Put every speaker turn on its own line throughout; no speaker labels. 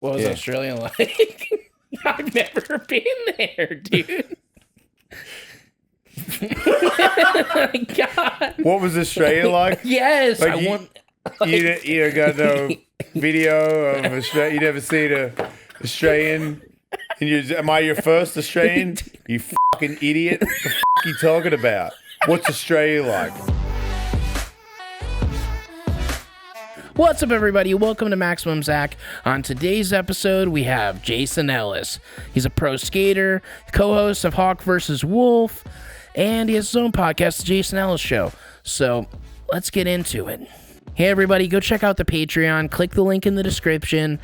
What was Australia like? I've never been there, dude. God.
What was Australia like?
Yes,
Like
I
you-
want.
You got no video of Australia. You never seen a Australian. And am I your first Australian? You fucking idiot! What the fuck you talking about? What's Australia like?
What's up, everybody? Welcome to Maximum Zach. On today's episode, we have Jason Ellis. He's a pro skater, co-host of Hawk vs. Wolf, and he has his own podcast, The Jason Ellis Show. So let's get into it. Hey, everybody, go check out the Patreon. Click the link in the description.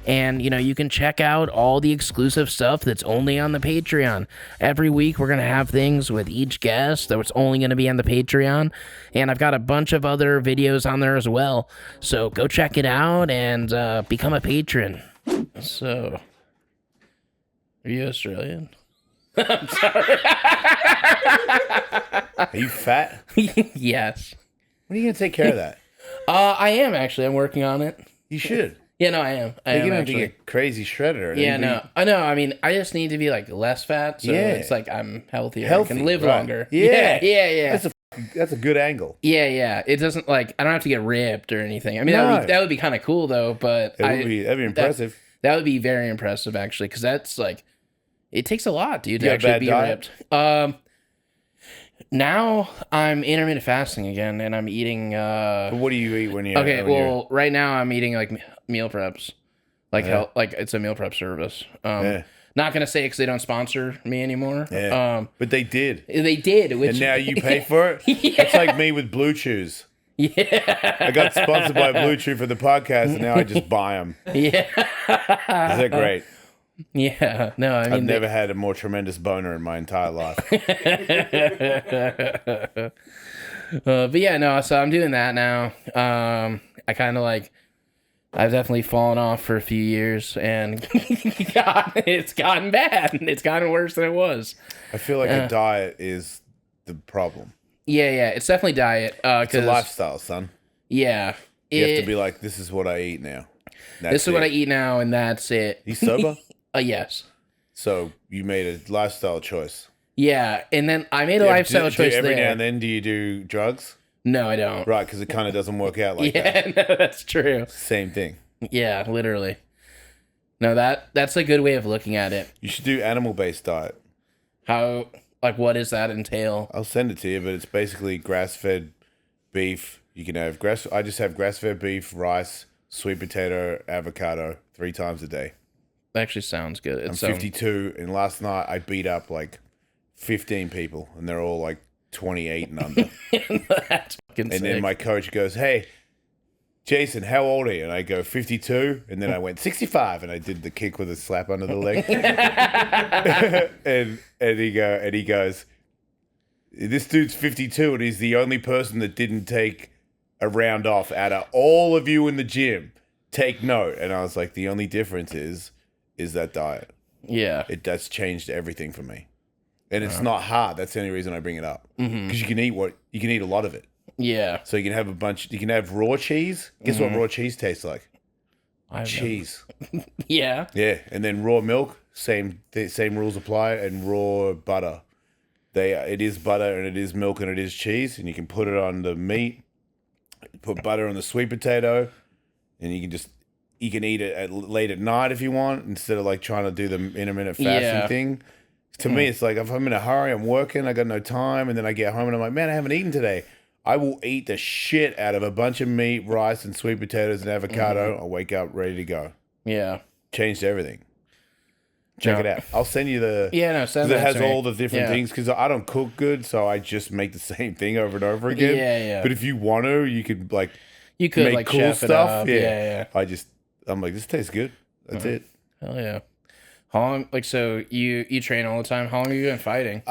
And, you can check out all the exclusive stuff that's only on the Patreon. Every week, we're going to have things with each guest that's only going to be on the Patreon. And I've got a bunch of other videos on there as well. So go check it out and become a patron. So, are you Australian? I'm sorry.
Are you fat?
Yes.
When are you gonna take care of that?
I am, actually. I'm working on it.
You should.
Yeah, no, I am.
You're gonna have to get crazy shredder.
Yeah, no. I know. I mean, I just need to be like less fat, so it's like I'm healthier. I can live longer. Yeah.
That's a good angle.
Yeah. It doesn't like I don't have to get ripped or anything. I mean, that would be kind of cool though. But
that'd be impressive.
That would be very impressive actually, because that's like it takes a lot, dude, to
You got a
actually
bad
be
diet?
ripped. Now I'm intermittent fasting again, and I'm eating.
But what do you eat when you?
Okay, well, right now I'm eating like meal preps, like like it's a meal prep service. Not gonna say because they don't sponsor me anymore.
But they did.
They did,
And now you pay for it.
Yeah.
It's like me with Blue Chews.
Yeah,
I got sponsored by Blue Chew for the podcast, and now I just buy them.
yeah,
Is that great?
yeah. No, I mean
I've never had a more tremendous boner in my entire life.
but yeah, no. So I'm doing that now. I kind of like. I've definitely fallen off for a few years, and God, it's gotten bad. It's gotten worse than it was.
I feel like a diet is the problem.
Yeah. It's definitely diet.
It's a lifestyle, son.
Yeah.
You have to be like, this is what I eat now.
This is what I eat now, and that's it.
You sober?
Yes.
So you made a lifestyle choice.
Yeah, and then I made a lifestyle choice
every
there.
now and then, do you do drugs?
No, I don't.
Right, because it kind of doesn't work out like that.
Yeah, no, that's true.
Same thing.
Yeah, literally. No, that's a good way of looking at it.
You should do animal-based diet.
How, like, what does that entail?
I'll send it to you, but it's basically grass-fed beef. You can have I just have grass-fed beef, rice, sweet potato, avocado 3 times a day.
That actually sounds good.
I'm 52, and last night I beat up like 15 people, and they're all like 28 and under.
That's fucking sick.
And then my coach goes, "Hey, Jason, how old are you?" And I go, 52. And then I went 65, and I did the kick with a slap under the leg. and he goes, "This dude's 52, and he's the only person that didn't take a round off out of all of you in the gym. Take note." And I was like, the only difference is that diet.
Yeah.
That's changed everything for me. And it's not hard. That's the only reason I bring it up. Because you can eat a lot of it.
Yeah.
So you can have you can have raw cheese. Guess what raw cheese tastes like? Cheese.
Yeah.
Yeah. And then raw milk, same rules apply. And raw butter. It is butter and it is milk and it is cheese. And you can put it on the meat. Put butter on the sweet potato. And you can eat it late at night if you want, instead of like trying to do the intermittent fasting thing. To me, it's like if I'm in a hurry, I'm working, I got no time, and then I get home and I'm like, man, I haven't eaten today. I will eat the shit out of a bunch of meat, rice, and sweet potatoes and avocado. I'll wake up ready to go.
Yeah.
Changed everything. Check it out. I'll send you the...
Yeah, no, send that
it has
to me.
all the different things, because I don't cook good, so I just make the same thing over and over again.
Yeah.
But if you want to, you could like...
You could
make
like
cool
chef
stuff.
It up. Yeah.
I'm like, this tastes good. That's it.
Hell yeah. How long? Like, so you train all the time? How long have you been fighting?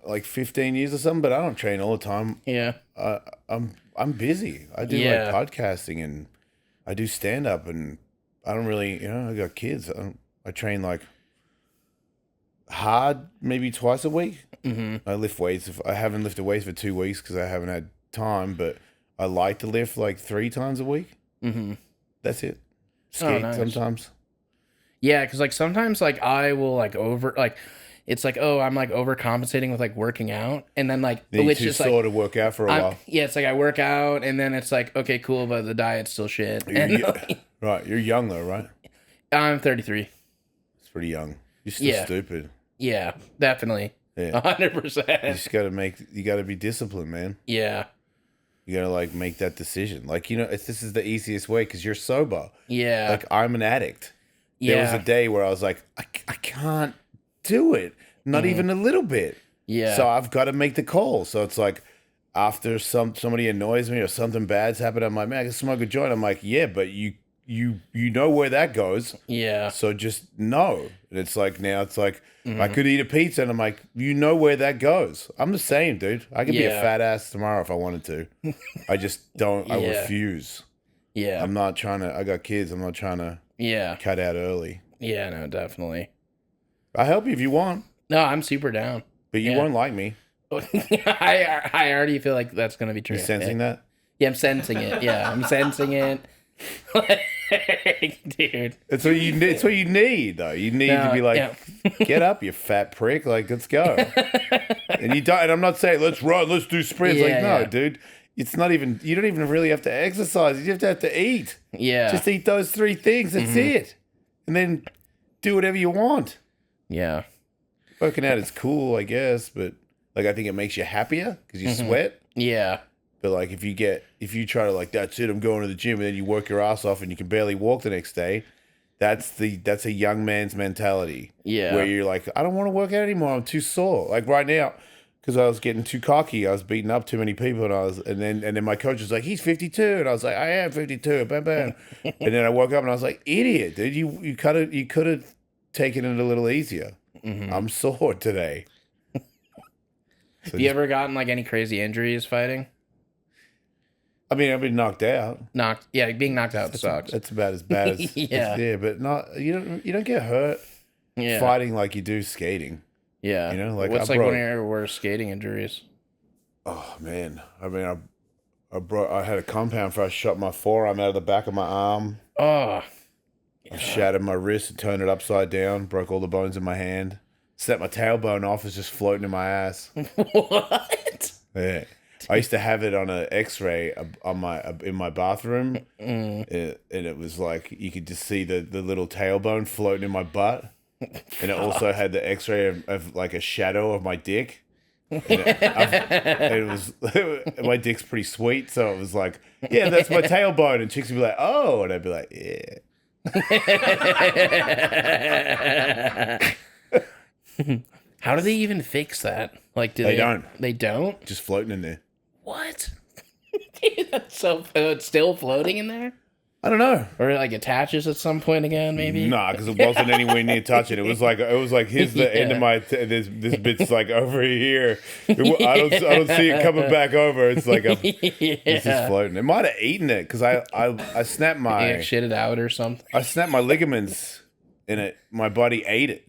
Like 15 years or something, but I don't train all the time.
Yeah.
I'm busy. I do like podcasting and I do stand up, and I don't really, I got kids. I train like hard maybe twice a week. I lift weights. I haven't lifted weights for 2 weeks because I haven't had time, but I like to lift like 3 times a week. That's it. skate
nice.
sometimes.
Yeah, because like sometimes like I will like it's like, oh, I'm like overcompensating with like working out, and then like
Then
which
you
is
sort
like
of work out for a while.
yeah, it's like I work out and then it's like, okay, cool, but the diet's still shit. And like,
Right, you're young though, right?
I'm 33.
It's pretty young. You're still stupid.
Yeah, definitely.
Yeah,
100%.
You gotta be disciplined, man.
Yeah.
You gotta like make that decision. Like, you know, this is the easiest way because you're sober.
Yeah.
Like, I'm an addict.
Yeah.
There was a day where I was like, I can't do it, not even a little bit.
Yeah.
So I've got to make the call. So it's like, after somebody annoys me or something bad's happened, I'm like, man, I can smoke a joint. I'm like, yeah, but you know where that goes.
Yeah.
So just know. And it's like, now it's like, I could eat a pizza, and I'm like, you know where that goes. I'm the same, dude. I could be a fat ass tomorrow if I wanted to. I just don't. I refuse.
Yeah.
I'm not trying to. I got kids. I'm not trying to cut out early.
Yeah, no, definitely.
I'll help you if you want.
No, I'm super down.
But you won't like me.
I already feel like that's going to be true.
You're sensing that?
Yeah, I'm sensing it. Yeah, I'm sensing it. Dude.
It's what you need. It's what you need, though. You need to be like, get up, you fat prick. Like, let's go. And you don't. And I'm not saying let's run, let's do sprints. Dude. It's not even. You don't even really have to exercise. You just have to eat.
Yeah.
Just eat those 3 things. That's it. And then do whatever you want.
Yeah.
Working out is cool, I guess, but like I think it makes you happier because you sweat.
Yeah.
But like if you try to like, that's it, I'm going to the gym, and then you work your ass off and you can barely walk the next day, that's a young man's mentality.
Yeah.
Where you're like, I don't want to work out anymore, I'm too sore. Like right now, because I was getting too cocky, I was beating up too many people, and then my coach was like, he's 52, and I was like, I am 52, bam bam. And then I woke up and I was like, idiot, dude, you could have taken it a little easier. I'm sore today. So
you ever gotten like any crazy injuries fighting?
I mean, I've been knocked out.
Being knocked out sucks.
That's about as bad as but not you don't get hurt fighting like you do skating.
Yeah,
you know, like
what's like one of your worst skating injuries?
Oh man, I mean, I had a compound for I shot my forearm out of the back of my arm.
Oh,
I shattered my wrist and turned it upside down, broke all the bones in my hand. Set my tailbone off, it's just floating in my ass.
What?
Yeah. I used to have it on an X-ray in my bathroom, and it was like you could just see the little tailbone floating in my butt, and it also had the X-ray of like a shadow of my dick. And it was my dick's pretty sweet, so it was like, yeah, that's my tailbone, and chicks would be like, oh, and I'd be like, yeah.
How do they even fix that? Like, they
don't.
They don't?
Just floating in there.
What? Dude, that's so. It's still floating in there?
I don't know.
Or it like attaches at some point again, maybe?
Nah, because it wasn't anywhere near touching. It was like here's the end of my this bit's like over here. I don't see it coming back over. It's like this is floating. It might have eaten it because I snapped my
shit it out or something.
I snapped my ligaments in it. My body ate it.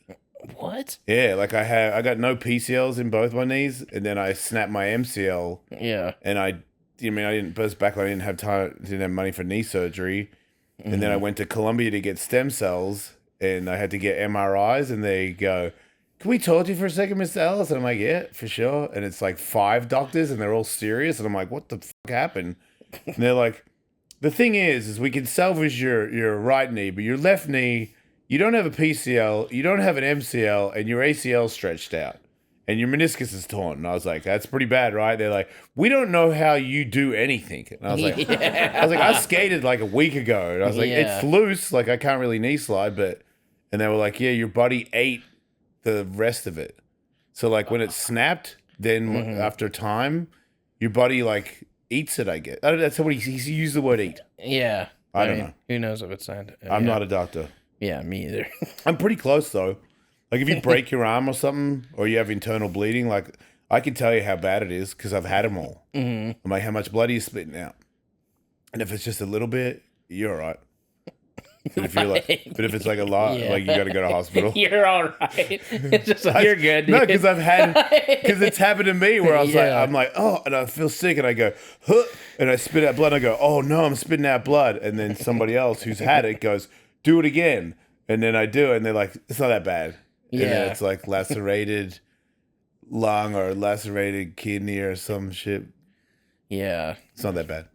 What?
Yeah, like I got no PCLs in both my knees, and then I snapped my MCL.
Yeah.
And I didn't burst back when I didn't have money for knee surgery. And then I went to Colombia to get stem cells, and I had to get MRIs, and they go, can we talk to you for a second, Mr. Ellis? And I'm like, yeah, for sure. And it's like 5 doctors, and they're all serious. And I'm like, what the fuck happened? And they're like, the thing is we can salvage your right knee, but your left knee, you don't have a PCL, you don't have an MCL, and your ACL stretched out, and your meniscus is torn. And I was like, that's pretty bad, right? They're like, we don't know how you do anything. And I was like, I skated like a week ago. And I was like, it's loose, like I can't really knee slide, but, and they were like, yeah, your body ate the rest of it. So like when it snapped, then after time, your body like eats it, I guess. That's what he used the word eat.
Yeah.
I don't know.
Who knows if it's scientific?
I'm not a doctor.
Yeah, me either.
I'm pretty close though. Like if you break your arm or something, or you have internal bleeding, like I can tell you how bad it is because I've had them all. I'm like, how much blood are you spitting out? And if it's just a little bit, you're all right. But if it's like a lot,
Yeah.
like you got to go to hospital.
You're all right. It's just like, you're good. Dude.
No, because it's happened to me where I was
Yeah.
I'm like, oh, and I feel sick, and I go, huh, and I spit out blood. And I go, oh no, I'm spitting out blood. And then somebody else who's had it goes, do it again. And then I do it, and they're like, it's not that bad. And then
Yeah.
it's like lacerated lung or lacerated kidney or some shit.
Yeah.
It's not that bad.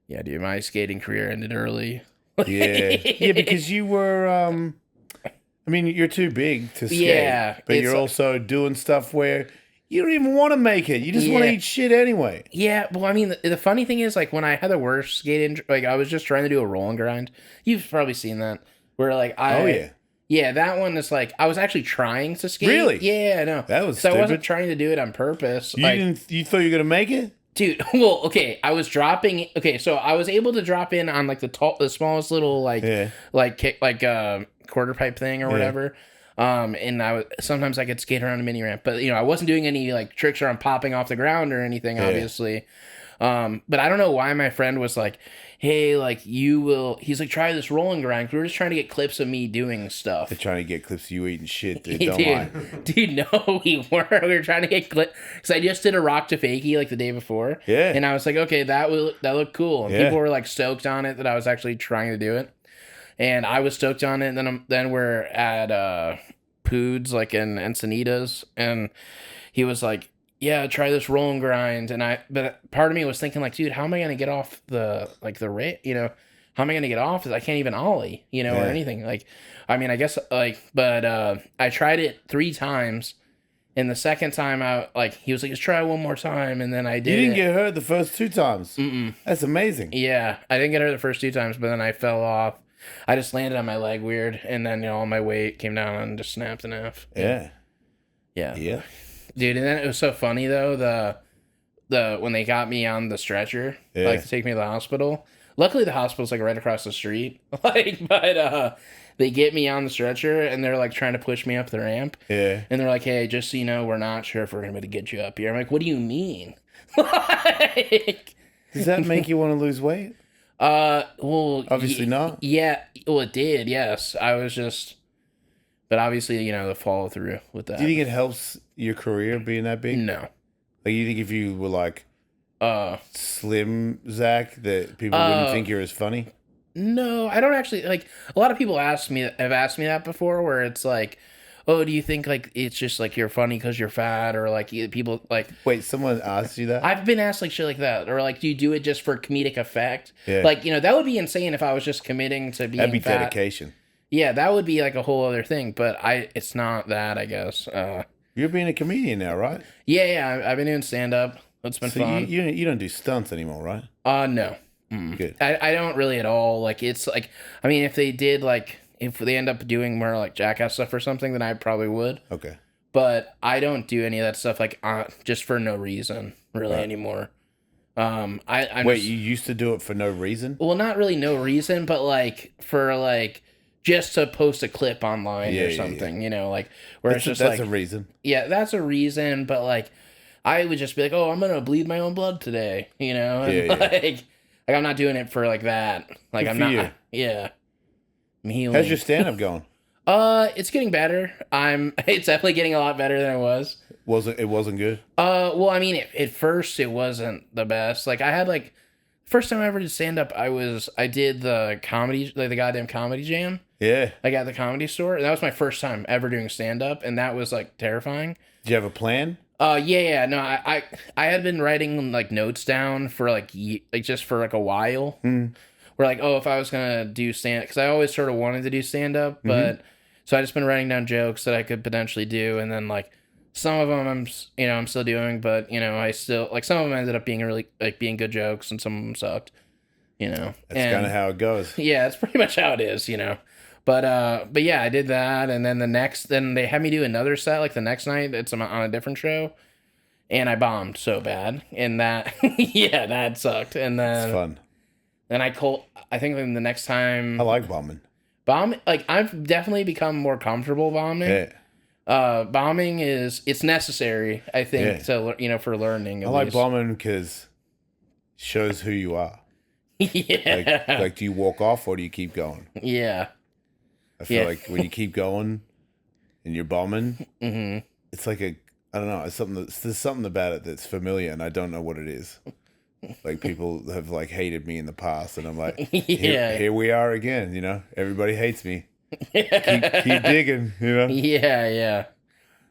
Yeah, dude, my skating career ended early.
Yeah. Yeah, because you were, I mean, you're too big to skate.
Yeah,
But
it's
you're
like-
also doing stuff where you don't even want to make it. You just want to
Yeah.
eat shit anyway.
Yeah, well, I mean, the funny thing is, like, when I had the worst skating, like, I was just trying to do a roll and grind. You've probably seen that, where, like,
Oh, yeah.
Yeah, that one is, like, I was actually trying to skate.
Really?
Yeah, I know.
That was
So I wasn't
stupid.
trying to do it on purpose.
You
like,
you thought you were going to make it?
dude, well, okay, I was dropping, okay, so I was able to drop in on, like, the smallest little, like,
Yeah.
quarter pipe thing or whatever. And sometimes I could skate around a mini ramp, but I wasn't doing any like tricks or I'm popping off the ground or anything, obviously. But I don't know why my friend was like, hey, like he's like, try this roll and grind. We were just trying to get clips of me doing stuff.
They're trying to get clips of you eating shit, dude. Don't lie.
Dude, no, we weren't. We were trying to get clips because I just did a rock to fakie like the day before.
Yeah.
And I was like, okay, that looked cool. And
Yeah.
people were like stoked on it that I was actually trying to do it. And I was stoked on it. And then we're at Poods, like in Encinitas, and he was like, yeah, try this roll and grind. But part of me was thinking like, dude, how am I gonna get off the rate? How am I gonna get off? I can't even ollie, or anything. Like, I mean, I guess but I tried it 3 times, and the second time he was like, just try one more time, and then I did.
You didn't get hurt the first 2 times. Mm-mm. That's amazing.
Yeah, I didn't get hurt the first 2 times, but then I fell off. I just landed on my leg weird, and then all my weight came down and just snapped in half.
Yeah.
Yeah.
Yeah.
Dude, and then it was so funny though, the when they got me on the stretcher, like to take me to the hospital. Luckily the hospital's like right across the street. But they get me on the stretcher and they're like trying to push me up the ramp.
Yeah.
And they're like, hey, just so you know, we're not sure if we're gonna be able to get you up here. I'm like, what do you mean?
Does that make you want to lose weight?
Well,
Obviously not.
Yeah, well, it did. Yes, I was just, but obviously, the follow through with that.
Do you think it helps your career being that big?
No.
Like, you think if you were like slim Zach, that people wouldn't think you're as funny?
No, I don't actually like. A lot of people have asked me that before, where it's like, oh, do you think like it's just like you're funny because you're fat, or like people like.
Wait, someone asked you that?
I've been asked like shit like that, or like, do you do it just for comedic effect?
Yeah.
Like, that would be insane if I was just committing to being
That'd be
fat.
dedication.
Yeah, that would be like a whole other thing, but it's not that, I guess.
You're being a comedian now, right?
Yeah, I've been doing stand up. It's been
So
fun.
you don't do stunts anymore, right?
No.
Good.
I don't really at all. Like, it's like, I mean, if they did, like, if they end up doing more like Jackass stuff or something, then I probably would.
Okay.
But I don't do any of that stuff like just for no reason really anymore.
Wait, you used to do it for no reason?
Well, not really no reason, but like for like just to post a clip online or something, like where it's just
that's
like
a reason.
Yeah, that's a reason, but like I would just be like, oh, I'm gonna bleed my own blood today, and like I'm not doing it for like that. Like
Good
I'm
for
not.
you.
Yeah, I'm healing.
How's your stand up going?
It's getting better. It's definitely getting a lot better than it was.
It wasn't good?
Well, I mean, at first it wasn't the best. Like I had like first time I ever did stand up, I did the comedy, like the goddamn comedy jam.
Yeah.
Like at the Comedy Store. And that was my first time ever doing stand up, and that was like terrifying.
Did you have a plan?
Yeah. No, I had been writing like notes down for like just for like a while. Where like, oh, if I was gonna do stand, because I always sort of wanted to do stand up, but so I just been writing down jokes that I could potentially do, and then like some of them I'm still doing, but I still like some of them ended up being really like being good jokes, and some of them sucked. That's
kind of how it goes.
Yeah, that's pretty much how it is. But yeah, I did that, and then then they had me do another set like the next night. It's on a different show, and I bombed so bad, and that that sucked. And then
It's fun.
Then I think then the next time
I like bombing.
like I've definitely become more comfortable bombing.
Yeah.
Bombing it's necessary, I think, to for learning.
I like bombing because it shows who you are.
Yeah.
Like, do you walk off or do you keep going?
Yeah.
I feel like when you keep going and you're bombing,
Mm-hmm.
it's like I don't know, there's something about it that's familiar and I don't know what it is. Like people have like hated me in the past and I'm like, here we are again, you know, everybody hates me. Keep digging, you know?
Yeah.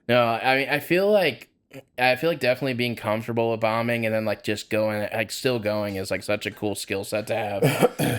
No, I mean, I feel like definitely being comfortable with bombing and then like just going, like still going is like such a cool skill set to have.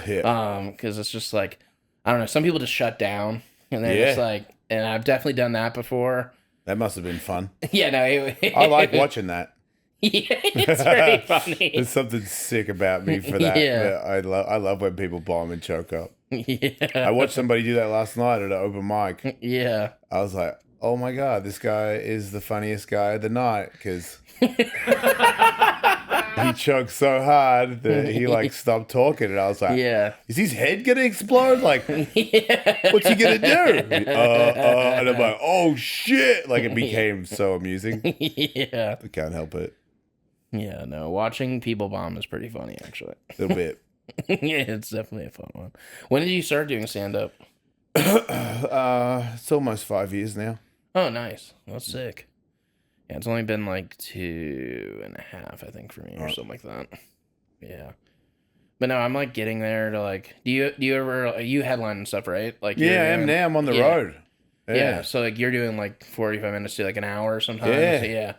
Yeah.
Because it's just like, I don't know, some people just shut down and they're just like, and I've definitely done that before.
That must have been fun.
Yeah, no,
I like watching that.
Yeah, it's very funny.
There's something sick about me for that.
Yeah.
I love when people bomb and choke up.
Yeah.
I watched somebody do that last night at an open mic.
Yeah.
I was like, oh my God, this guy is the funniest guy of the night because he choked so hard that he like stopped talking. And I was like,
Yeah.
is his head going to explode? Like, what's he going to do? And I'm like, oh shit. Like it became so amusing.
Yeah.
I can't help it.
Yeah, no, watching people bomb is pretty funny, actually.
A little bit.
Yeah, it's definitely a fun one. When did you start doing stand-up?
It's almost 5 years now.
Oh, nice. That's sick. Yeah, it's only been like 2.5, I think, for me, or something like that. Yeah. But no, I'm like getting there to like, do you ever, you headline and stuff, right? Like,
Yeah, I am now. I'm on the road.
Yeah, so like you're doing like 45 minutes to like an hour sometimes. Yeah.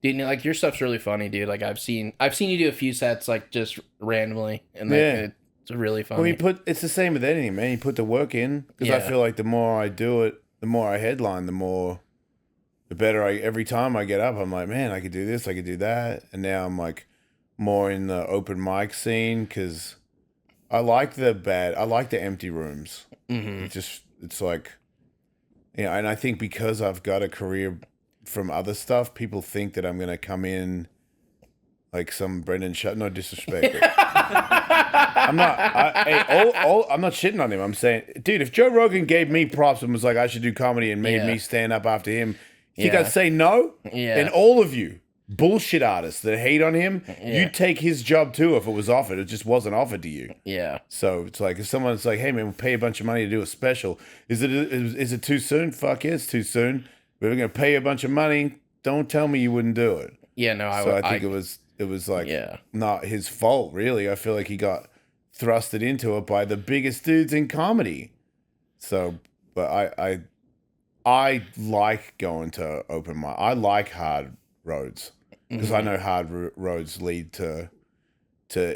Dude, like your stuff's really funny, dude. Like I've seen you do a few sets like just randomly, and like it's really funny.
Well, it's the same with anything, man. You put the work in because I feel like the more I do it, the more I headline, the better every time I get up, I'm like, man, I could do this, I could do that, and now I'm like more in the open mic scene because I like the empty rooms. Mm-hmm. It's like, yeah, and I think because I've got a career from other stuff, people think that I'm going to come in like some Brendan no disrespect. I'm not, I'm not shitting on him. I'm saying, dude, if Joe Rogan gave me props and was like, I should do comedy and made me stand up after him, you think I'd say no?
Yeah.
And all of you bullshit artists that hate on him, you'd take his job too if it was offered. It just wasn't offered to you.
Yeah.
So it's like if someone's like, hey man, we'll pay a bunch of money to do a special. Is it too soon? Fuck yeah, it's too soon. We're gonna pay you a bunch of money. Don't tell me you wouldn't do it.
Yeah, no,
I think it was like not his fault, really. I feel like he got thrusted into it by the biggest dudes in comedy. So, but I like going to open mic. I like hard roads because I know hard roads lead to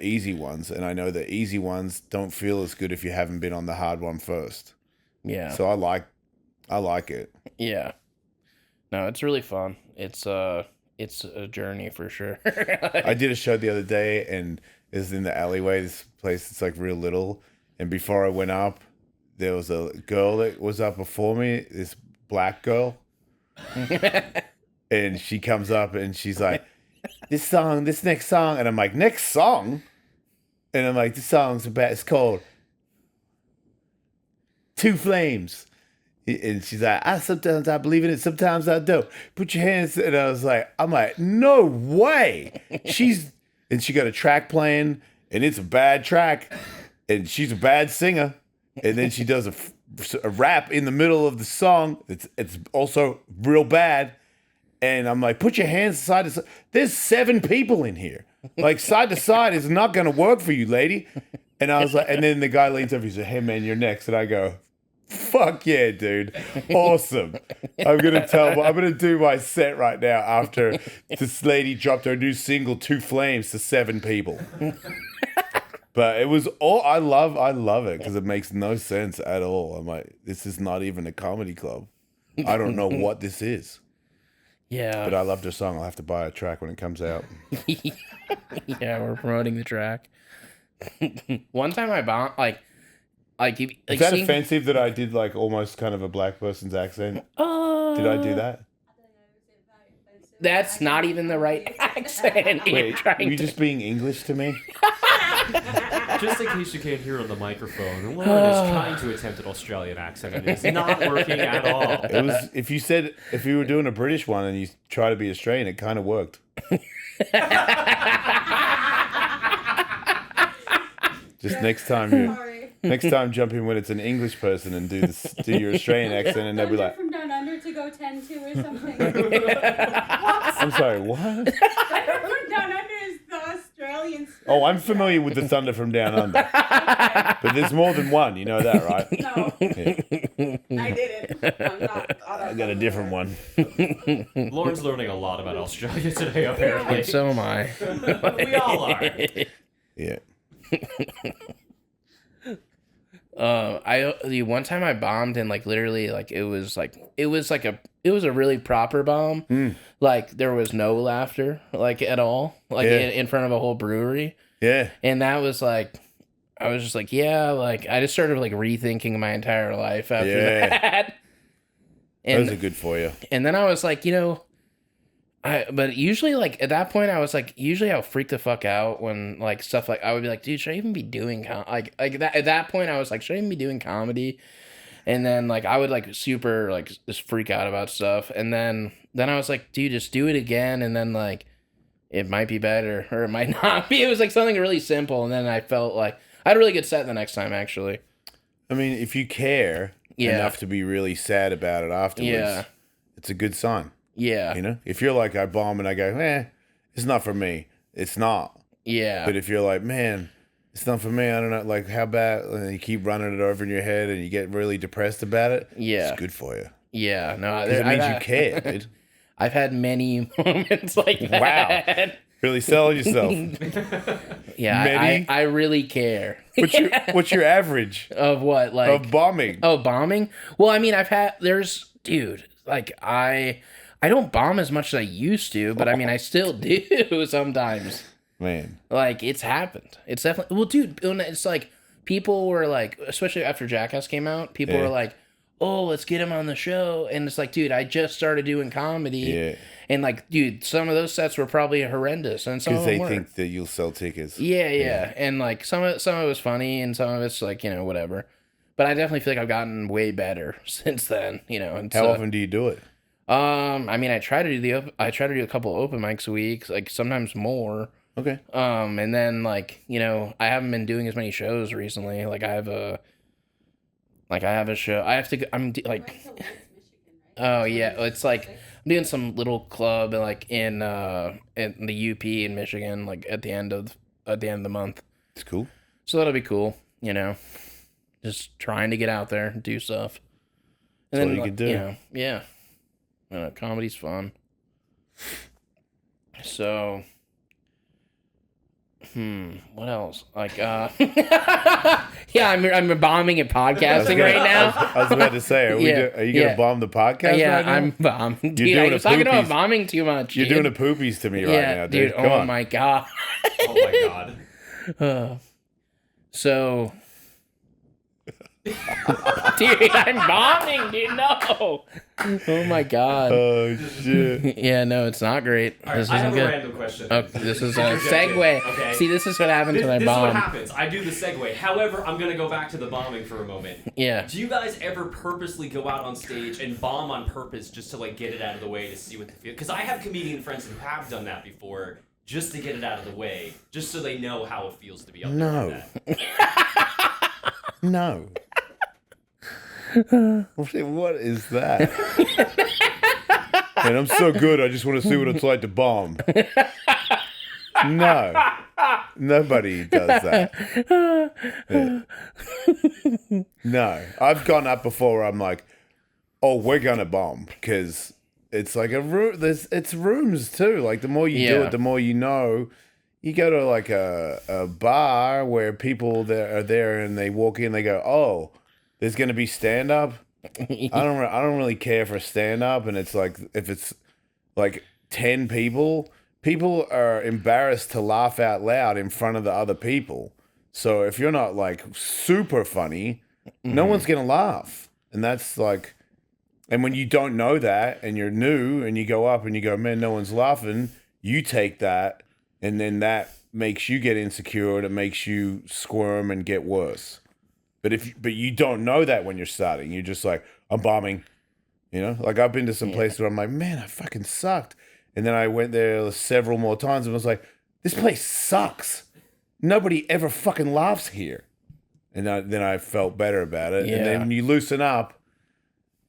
easy ones, and I know that easy ones don't feel as good if you haven't been on the hard one first.
Yeah.
So I like it.
Yeah. No, it's really fun. It's a journey for sure.
I did a show the other day, and it was in the alleyway. This place, it's like real little. And before I went up, there was a girl that was up before me, this black girl. And she comes up and she's like, this next song. And I'm like, next song? And I'm like, this song's it's called Two Flames. And she's like, sometimes I believe in it, sometimes I don't. Put your hands. And I'm like, no way. And she got a track playing, and it's a bad track, and she's a bad singer. And then she does a rap in the middle of the song. It's also real bad. And I'm like, put your hands side to side. There's 7 people in here. Like, side to side is not going to work for you, lady. And I was like, and then the guy leans over, he said, hey man, you're next. And I go, fuck yeah, dude. Awesome. I'm going to do my set right now after this lady dropped her new single, Two Flames, to 7 people. But it was I love it because it makes no sense at all. I'm like, this is not even a comedy club. I don't know what this is.
Yeah.
But I loved her song. I'll have to buy a track when it comes out.
Yeah, we're promoting the track. One time I bought, is
that offensive that I did like almost kind of a black person's accent? Did I do that?
That's not even the right accent.
Wait, were you just being English to me?
Just in case you can't hear on the microphone, Lauren is trying to attempt an Australian accent and it's not working at all.
It was if you were doing a British one and you try to be Australian, it kind of worked. Just next time jump in when it's an English person and do your Australian accent, and they'll be like,
from down under to go 10-2 or something.
I'm sorry, what?
Thunder from down under is the Australian.
Oh, I'm familiar with the Thunder from Down Under. But there's more than one, you know that, right?
No.
Yeah.
I didn't. I'm not.
I got a different one.
Lauren's learning a lot about Australia today, apparently.
And so am I.
We all are.
Yeah.
One time I bombed and like literally like it was a really proper bomb. Like there was no laughter like at all, like in front of a whole brewery.
Yeah.
And that was like, I was just like, yeah, like I just started like rethinking my entire life after that. And
Those are good for you.
And then I was like, but usually like at that point I was like, usually I'll freak the fuck out when like stuff like I would be like, dude, should I even be doing like that? At that point I was like, should I even be doing comedy? And then like I would like super like just freak out about stuff. And then I was like, dude, just do it again. And then like it might be better or it might not be. It was like something really simple. And then I felt like I had a really good set the next time actually.
I mean, if you care enough to be really sad about it afterwards, it's a good sign.
Yeah.
You know, if you're like, I bomb and I go, it's not for me. It's not.
Yeah.
But if you're like, man, it's not for me. I don't know. Like, how bad? And you keep running it over in your head and you get really depressed about it.
Yeah.
It's good for you.
Yeah. No,
Because it means you care, dude.
I've had many moments like that.
Wow. Really selling yourself.
Yeah.
Many?
I really care.
What's your average
Of what? Like.
of bombing?
Oh, bombing? Well, I mean, dude, like I don't bomb as much as I used to, but I mean, I still do sometimes.
Man.
Like, it's happened. It's definitely, well, dude, it's like, people were like, especially after Jackass came out, people were like, oh, let's get him on the show. And it's like, dude, I just started doing comedy. Yeah. And like, dude, some of those sets were probably horrendous. And some of them
Because
were.
they think that you'll sell tickets.
Yeah. And like, some of it was funny and some of it's like, whatever. But I definitely feel like I've gotten way better since then, And
How often do you do it?
I mean, I try to do a couple open mics a week, like sometimes more.
Okay.
And then like, I haven't been doing as many shows recently. Like I have a show. I have to go, oh yeah, it's like I'm doing some little club like in the UP in Michigan, like at the end of the month.
It's cool.
So that'll be cool, just trying to get out there and do stuff. And
That's
then
all you can do.
Yeah. Comedy's fun. So, what else? Like, yeah, I'm bombing at podcasting right now.
I was about to say, are you going to bomb the podcast right now?
I'm bombing. Dude, I was talking about bombing too much.
You're doing a poopies to me right now, dude. Come on.
My God.
Oh my God.
So... dude, I'm bombing, dude. No. Oh my God.
Oh shit.
Yeah, no, it's not great.
All right,
this
I
isn't
have
good.
a random question.
Oh, this is a segue.
Okay.
See, this is what happens when I
This is
bomb.
what happens. I do the segue. However, I'm gonna go back to the bombing for a moment.
Yeah.
Do you guys ever purposely go out on stage and bomb on purpose just to like get it out of the way to see what they feel? Because I have comedian friends who have done that before, just to get it out of the way, just so they know how it feels to be up there like that.
No. What is that? Man, I'm so good. I just want to see what it's like to bomb. No. Nobody does that. Yeah. No. I've gone up before where I'm like, oh, we're going to bomb. Because it's like a room. It's rooms too. Like the more you do it, the more you know. You go to like a bar where people that are there and they walk in, they go, oh, there's gonna be stand up. I don't really care for stand up, and it's like if it's like 10 people are embarrassed to laugh out loud in front of the other people. So if you're not like super funny, no one's gonna laugh, and that's like, and when you don't know that and you're new and you go up and you go, man, no one's laughing, you take that, and then that makes you get insecure, and it makes you squirm and get worse. But you don't know that when you're starting. You're just like, I'm bombing. Like I've been to some place where I'm like, man, I fucking sucked. And then I went there several more times and was like, this place sucks. nobody ever fucking laughs here. And then I felt better about it.
Yeah.
And then when you loosen up,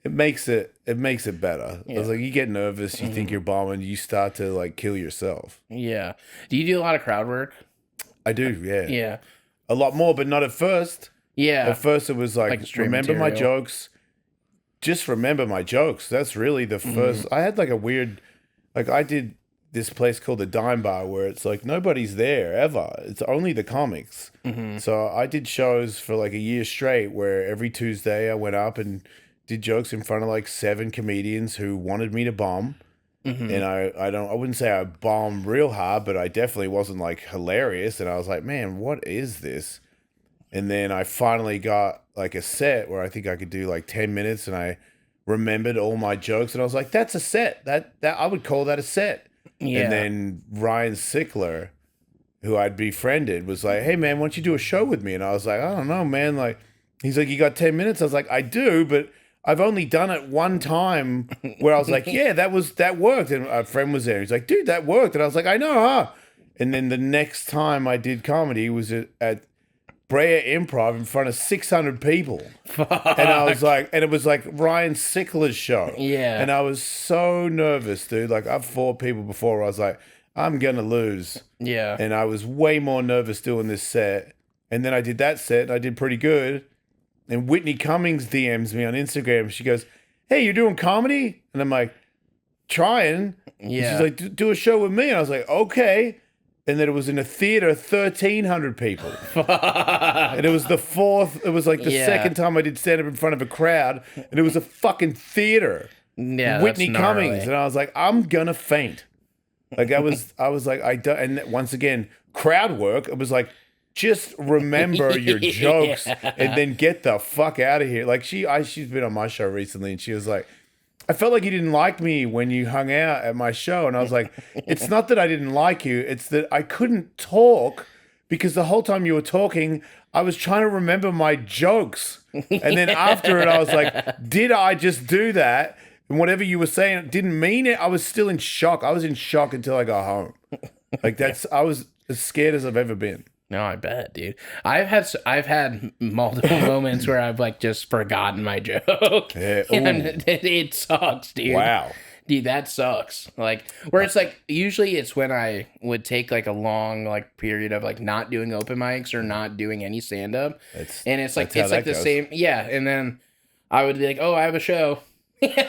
it makes it better. I was like, you get nervous, you think you're bombing, you start to like kill yourself.
Yeah. Do you do a lot of crowd work?
I do, yeah.
Yeah.
A lot more, but not at first.
Yeah.
At first it was like
straight
remember my
material.
jokes. Just remember my jokes. That's really the first. I had like a weird, like I did this place called the Dime Bar where it's like nobody's there ever. It's only the comics. So I did shows for like a year straight where every Tuesday I went up and did jokes in front of like 7 comedians who wanted me to bomb. And I wouldn't say I bombed real hard, but I definitely wasn't like hilarious. And I was like, man, what is this? And then I finally got like a set where I think I could do like 10 minutes and I remembered all my jokes and I was like, that's a set. That I would call that a set.
Yeah.
And then Ryan Sickler, who I'd befriended, was like, hey man, why don't you do a show with me? And I was like, I don't know, man. Like, he's like, you got 10 minutes? I was like, I do, but I've only done it one time where I was like, yeah, that worked. And a friend was there. He's like, dude, that worked. And I was like, I know, huh? And then the next time I did comedy was at Brea Improv in front of 600 people.
Fuck.
And I was like, and it was like Ryan Sickler's show.
Yeah.
And I was so nervous, dude. Like I've fought people before where I was like, I'm going to lose.
Yeah.
And I was way more nervous doing this set. And then I did that set and I did pretty good. And Whitney Cummings DMs me on Instagram. She goes, hey, you're doing comedy? And I'm like, trying.
Yeah.
And she's like, do a show with me. And I was like, okay. And then it was in a theater, 1,300 people. And it was the second time I did stand up in front of a crowd. And it was a fucking theater.
Yeah.
Whitney
that's gnarly.
Cummings. And I was like, I'm going to faint. Like I was like, and once again, crowd work. It was like, just remember your jokes and then get the fuck out of here. Like she's been on my show recently and she was like, I felt like you didn't like me when you hung out at my show. And I was like, it's not that I didn't like you. It's that I couldn't talk because the whole time you were talking, I was trying to remember my jokes. And then after it, I was like, did I just do that? And whatever you were saying didn't mean it. I was still in shock. I was in shock until I got home. Like I was as scared as I've ever been.
No, I bet, dude. I've had multiple moments where I've like just forgotten my joke.
Yeah.
And it sucks, dude.
Wow.
Dude, that sucks. Like where it's like usually it's when I would take like a long like period of like not doing open mics or not doing any stand up. And it's like
that's how that
the
goes.
same and then I would be like, "Oh, I have a show."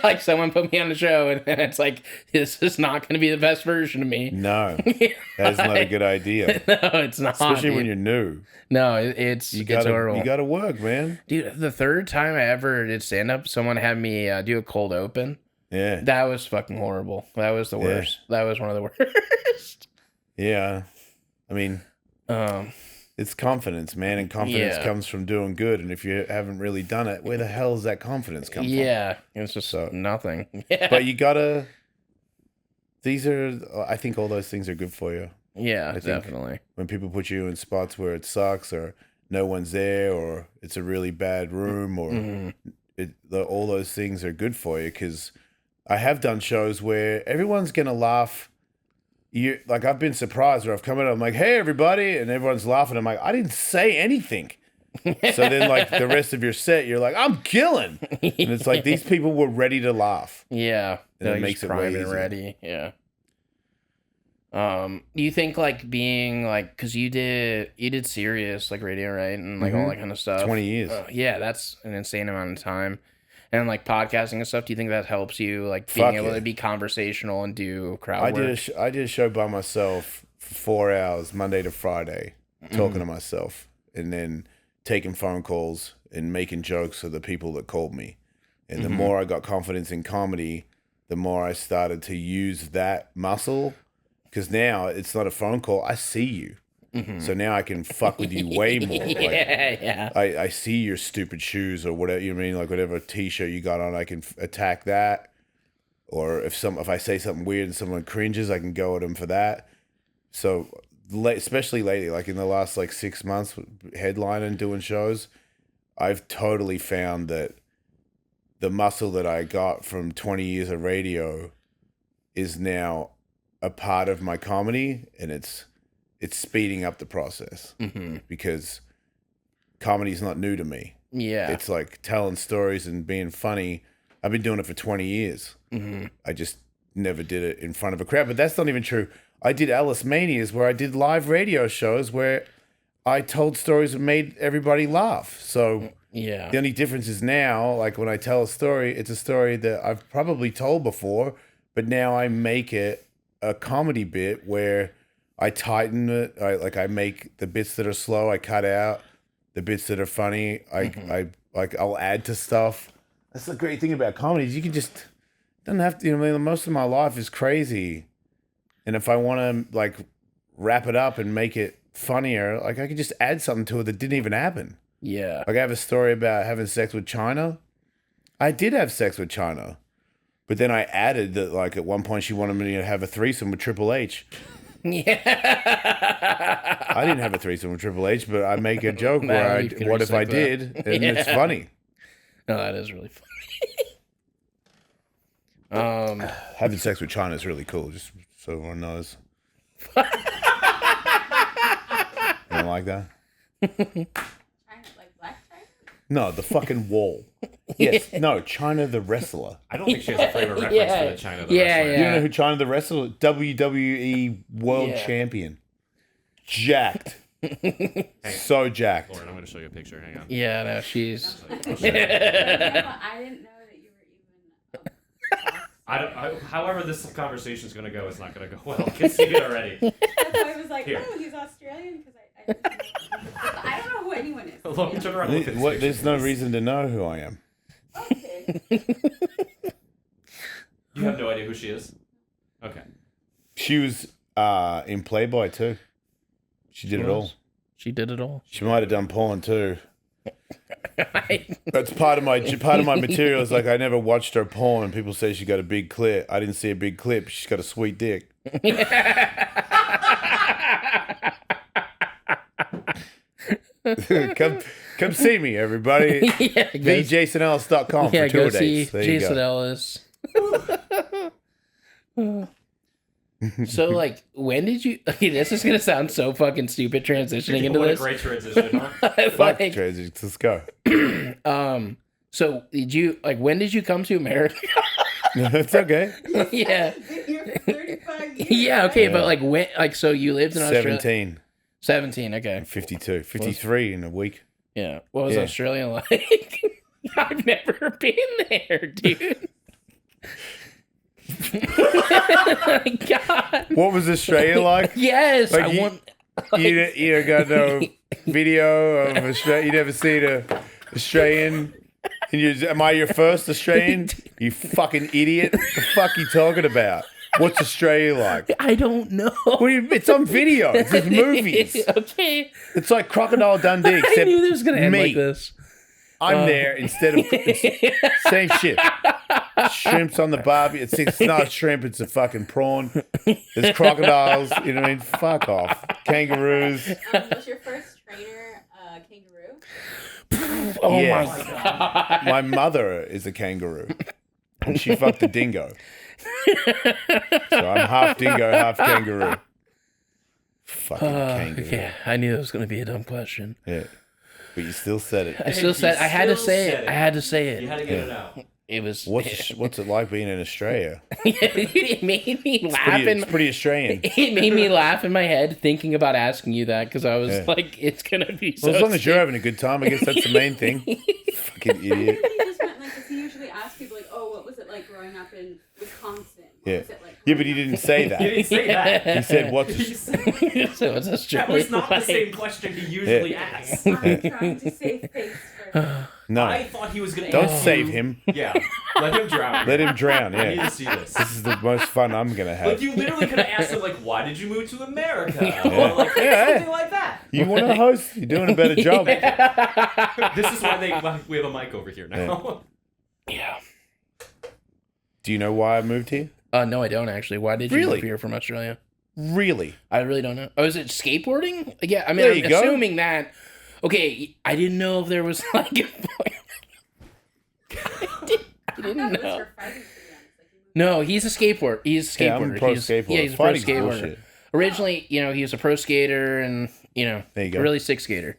Like someone put me on the show and it's like this is not going to be the best version of me.
No. That's not a good idea.
No, it's not.
Especially when
dude.
you're new.
No, it's horrible.
You gotta work, man.
Dude, the third time I ever did stand up, someone had me do a cold open.
Yeah.
That was fucking horrible. That was the worst. That was one of the worst.
Yeah. I mean, it's confidence, man, and confidence comes from doing good. And if you haven't really done it, where the hell does that confidence come from?
Yeah, it's just nothing. Yeah.
But you gotta. I think all those things are good for you.
Yeah,
I think
definitely.
When people put you in spots where it sucks, or no one's there, or it's a really bad room, or all those things are good for you. Because I have done shows where everyone's gonna laugh. Like I've been surprised where I've come in, I'm like, hey everybody, and everyone's laughing. I'm like, I didn't say anything. So then like the rest of your set, you're like, I'm killing. And it's like these people were ready to laugh.
Yeah.
And it makes it way
primed and
easier.
ready. Yeah. Do you think like being like, cause you did Sirius like radio, right? And like all that kind of stuff.
20 years.
Yeah. That's an insane amount of time. And like podcasting and stuff, do you think that helps you like being able to be conversational and do crowd work?
I did a show by myself for 4 hours, Monday to Friday, talking to myself and then taking phone calls and making jokes for the people that called me. And the more I got confidence in comedy, the more I started to use that muscle. Because now it's not a phone call. I see you. So now I can fuck with you way more. Like, I see your stupid shoes or whatever you mean, like whatever t-shirt you got on, I can attack that. Or if I say something weird and someone cringes, I can go at them for that. So especially lately, like in the last like 6 months, headlining, doing shows, I've totally found that the muscle that I got from 20 years of radio is now a part of my comedy, and it's it's speeding up the process because comedy's not new to me.
Yeah.
It's like telling stories and being funny. I've been doing it for 20 years. I just never did it in front of a crowd, but that's not even true. I did Ellis Manias where I did live radio shows where I told stories and made everybody laugh. So
yeah.
the only difference is now, like when I tell a story, it's a story that I've probably told before, but now I make it a comedy bit where I tighten it. I make the bits that are slow, I cut out the bits that are funny. I'll add to stuff. That's the great thing about comedy is you can just doesn't have to. Most of my life is crazy, and if I want to like wrap it up and make it funnier, like I could just add something to it that didn't even happen.
Yeah.
Like I have a story about having sex with China. I did have sex with China, but then I added that like at one point she wanted me to have a threesome with Triple H.
Yeah.
I didn't have a threesome with Triple H, but I make a joke where what if I did? And it's funny.
No, that is really funny.
Having sex with China is really cool, just so everyone knows. You don't like that?
China, like black China?
No, the fucking wall. Yes, no, China the wrestler.
I don't think she has a frame of reference for the China the wrestler.
You don't know who China the wrestler? WWE World Champion. Jacked. So jacked.
Lauren, I'm going to show you a picture. Hang on.
Yeah, no, she's.
I didn't know that you were even.
However this conversation is going to go, it's not going to go well. I can see it already.
That's why I was like,
Here.
oh, he's Australian because I don't know who anyone is.
Look, turn around and look at this
There's
picture.
no reason to know who I am.
Okay.
You have no idea who she is? Okay.
She was in Playboy too. She did it all.
She did it all.
She might have done porn too. That's part of my material. Is like I never watched her porn, and people say she got a big clit. I didn't see a big clip. She's got a sweet dick. Come see me, everybody. TheJasonEllis.com for tour dates. There you
Jason
go.
Ellis. So, like, when did you? Okay, this is gonna sound so fucking stupid transitioning into
What
this.
a great transition, huh?
Fuck
Like,
transitions. Let's go.
so did you like? When did you come to America?
It's okay.
Yeah.
Been here for 35 years.
Yeah. Okay,
Yeah.
but like when? Like, so you lived in Australia?
17,
17. Okay.
52, 53 in a week.
Yeah. What was
Yeah.
Australia like? I've never been there, dude. God.
What was Australia like?
Yes.
Like
I
you-
want.
You got no video of Australia. You never seen a Australian. And am I your first Australian? You fucking idiot! What the fuck you talking about? What's Australia like?
I don't know.
It's on video. It's in movies.
Okay.
It's like Crocodile Dundee,
I
except
knew this was gonna end
me.
like this.
I'm there instead of same shit. Shrimps on the barbie. It's not shrimp. It's a fucking prawn. There's crocodiles. You know what I mean? Fuck off. Kangaroos.
Was your first trainer kangaroo?
Oh
Yes.
my god.
My mother is a kangaroo, and she fucked a dingo. So I'm half dingo, half kangaroo. Fucking kangaroo.
Yeah, I knew it was gonna be a dumb question.
Yeah. But you still said it.
I still said I had to say it. I had to say
You
it.
had to get it out.
It was.
What's it like being in Australia?
It made me laugh.
It's pretty Australian.
It made me laugh in my head thinking about asking you that because I was like, it's gonna be so.
Well, as long as you're having a good time, I guess that's the main thing. Fucking idiot.
He just meant like, because he usually asks people like, oh, what was it like growing up in Wisconsin? What
Yeah.
was it like?
Yeah, but he didn't say
He
that.
didn't say that.
He said, "What's
He said-
So it's Australia.
that was not the
like-
same question he usually asks.
I'm trying to save face for
no?
I thought he was going to
Don't
ask
save
you-
him.
Yeah, let him drown.
Let him drown."
I need to
Yeah,
see this.
this is the most fun I'm gonna have.
Like, you literally could have asked him, like, why did you move to America? Or, like,
Yeah.
something like that.
You want to host? You're doing a better job.
This is why we have a mic over here now.
Yeah.
Do you know why I moved here?
No, I don't actually. Why did you
Really?
move here from Australia?
Really?
I really don't know. Oh, is it skateboarding? Yeah, I mean,
There
I'm
you go.
assuming that. Okay, I didn't know if there was like. I didn't
That was
know.
for fighting, to be honest. Like, he moved
No, he's a skateboarder. He's a skateboarder.
Yeah, I'm a pro
He's-
skateboarder.
Yeah, he's a pro
Fighting's
skateboarder.
bullshit.
originally, he was a pro skater and,
There you go.
a really sick skater.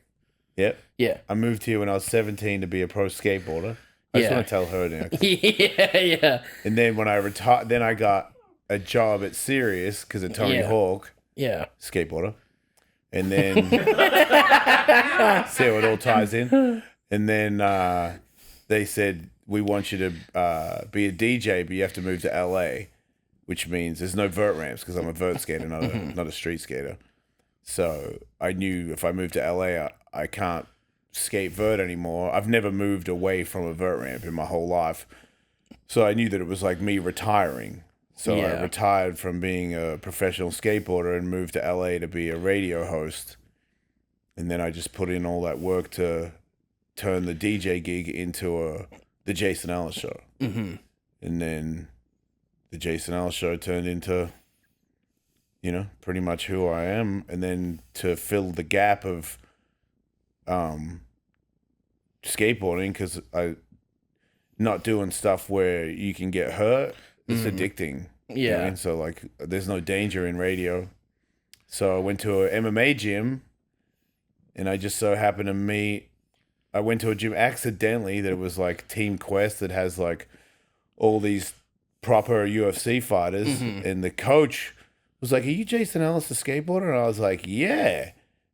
Yep.
Yeah.
I moved here when I was 17 to be a pro skateboarder. I just
Yeah.
want to tell her now.
yeah.
And then when I retired, then I got a job at Sirius because of Tony
Yeah.
Hawk,
Yeah.
skateboarder. And then see how it all ties in. And then they said, we want you to be a DJ, but you have to move to LA, which means there's no vert ramps because I'm a vert skater, not a street skater. So I knew if I moved to LA, I can't skate vert anymore. I've never moved away from a vert ramp in my whole life. So I knew that it was like me retiring. So I retired from being a professional skateboarder and moved to LA to be a radio host. And then I just put in all that work to turn the DJ gig into the Jason Ellis show. Mm-hmm. And then the Jason Ellis show turned into, pretty much who I am. And then to fill the gap of skateboarding, because I not doing stuff where you can get hurt. It's addicting.
Yeah.
You know what I mean? So like there's no danger in radio. So I went to a MMA gym and I just so happened to I went to a gym accidentally that it was like Team Quest that has like all these proper UFC fighters. And the coach was like, "Are you Jason Ellis, the skateboarder?" And I was like, "Yeah."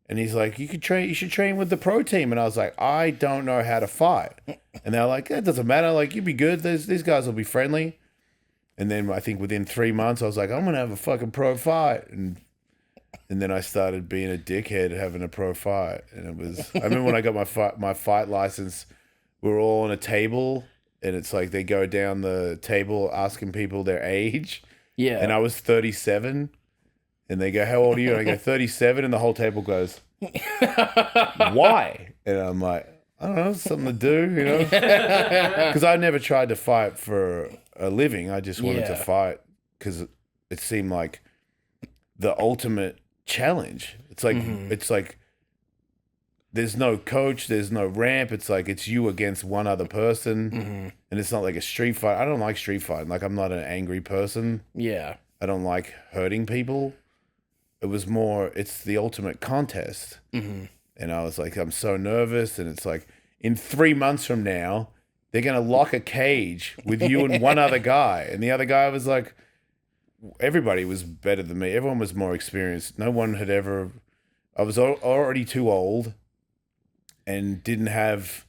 And he's like, you should train with the pro team. And I was like, "I don't know how to fight." And they're like, "That doesn't matter. Like, you'd be good. These guys will be friendly." And then I think within 3 months, I was like, "I'm going to have a fucking pro fight." And then I started being a dickhead having a pro fight. And I remember when I got my fight license, we were all on a table. And it's like they go down the table asking people their age.
Yeah.
And I was 37. And they go, "How old are you?" And I go, 37. And the whole table goes, "Why?" And I'm like, "I don't know, something to do, Because I never tried to fight for a living. I just wanted to fight because it seemed like the ultimate challenge. It's like there's no coach, there's no ramp. It's like it's you against one other person. And it's not like a street fight. I don't like street fighting. Like, I'm not an angry person.
Yeah.
I don't like hurting people. It was more, it's the ultimate contest. And I was like, I'm so nervous. And it's like, in 3 months from now, they're going to lock a cage with you and one other guy. And the other guy was like, everybody was better than me. Everyone was more experienced. No one had ever, I was already too old and didn't have,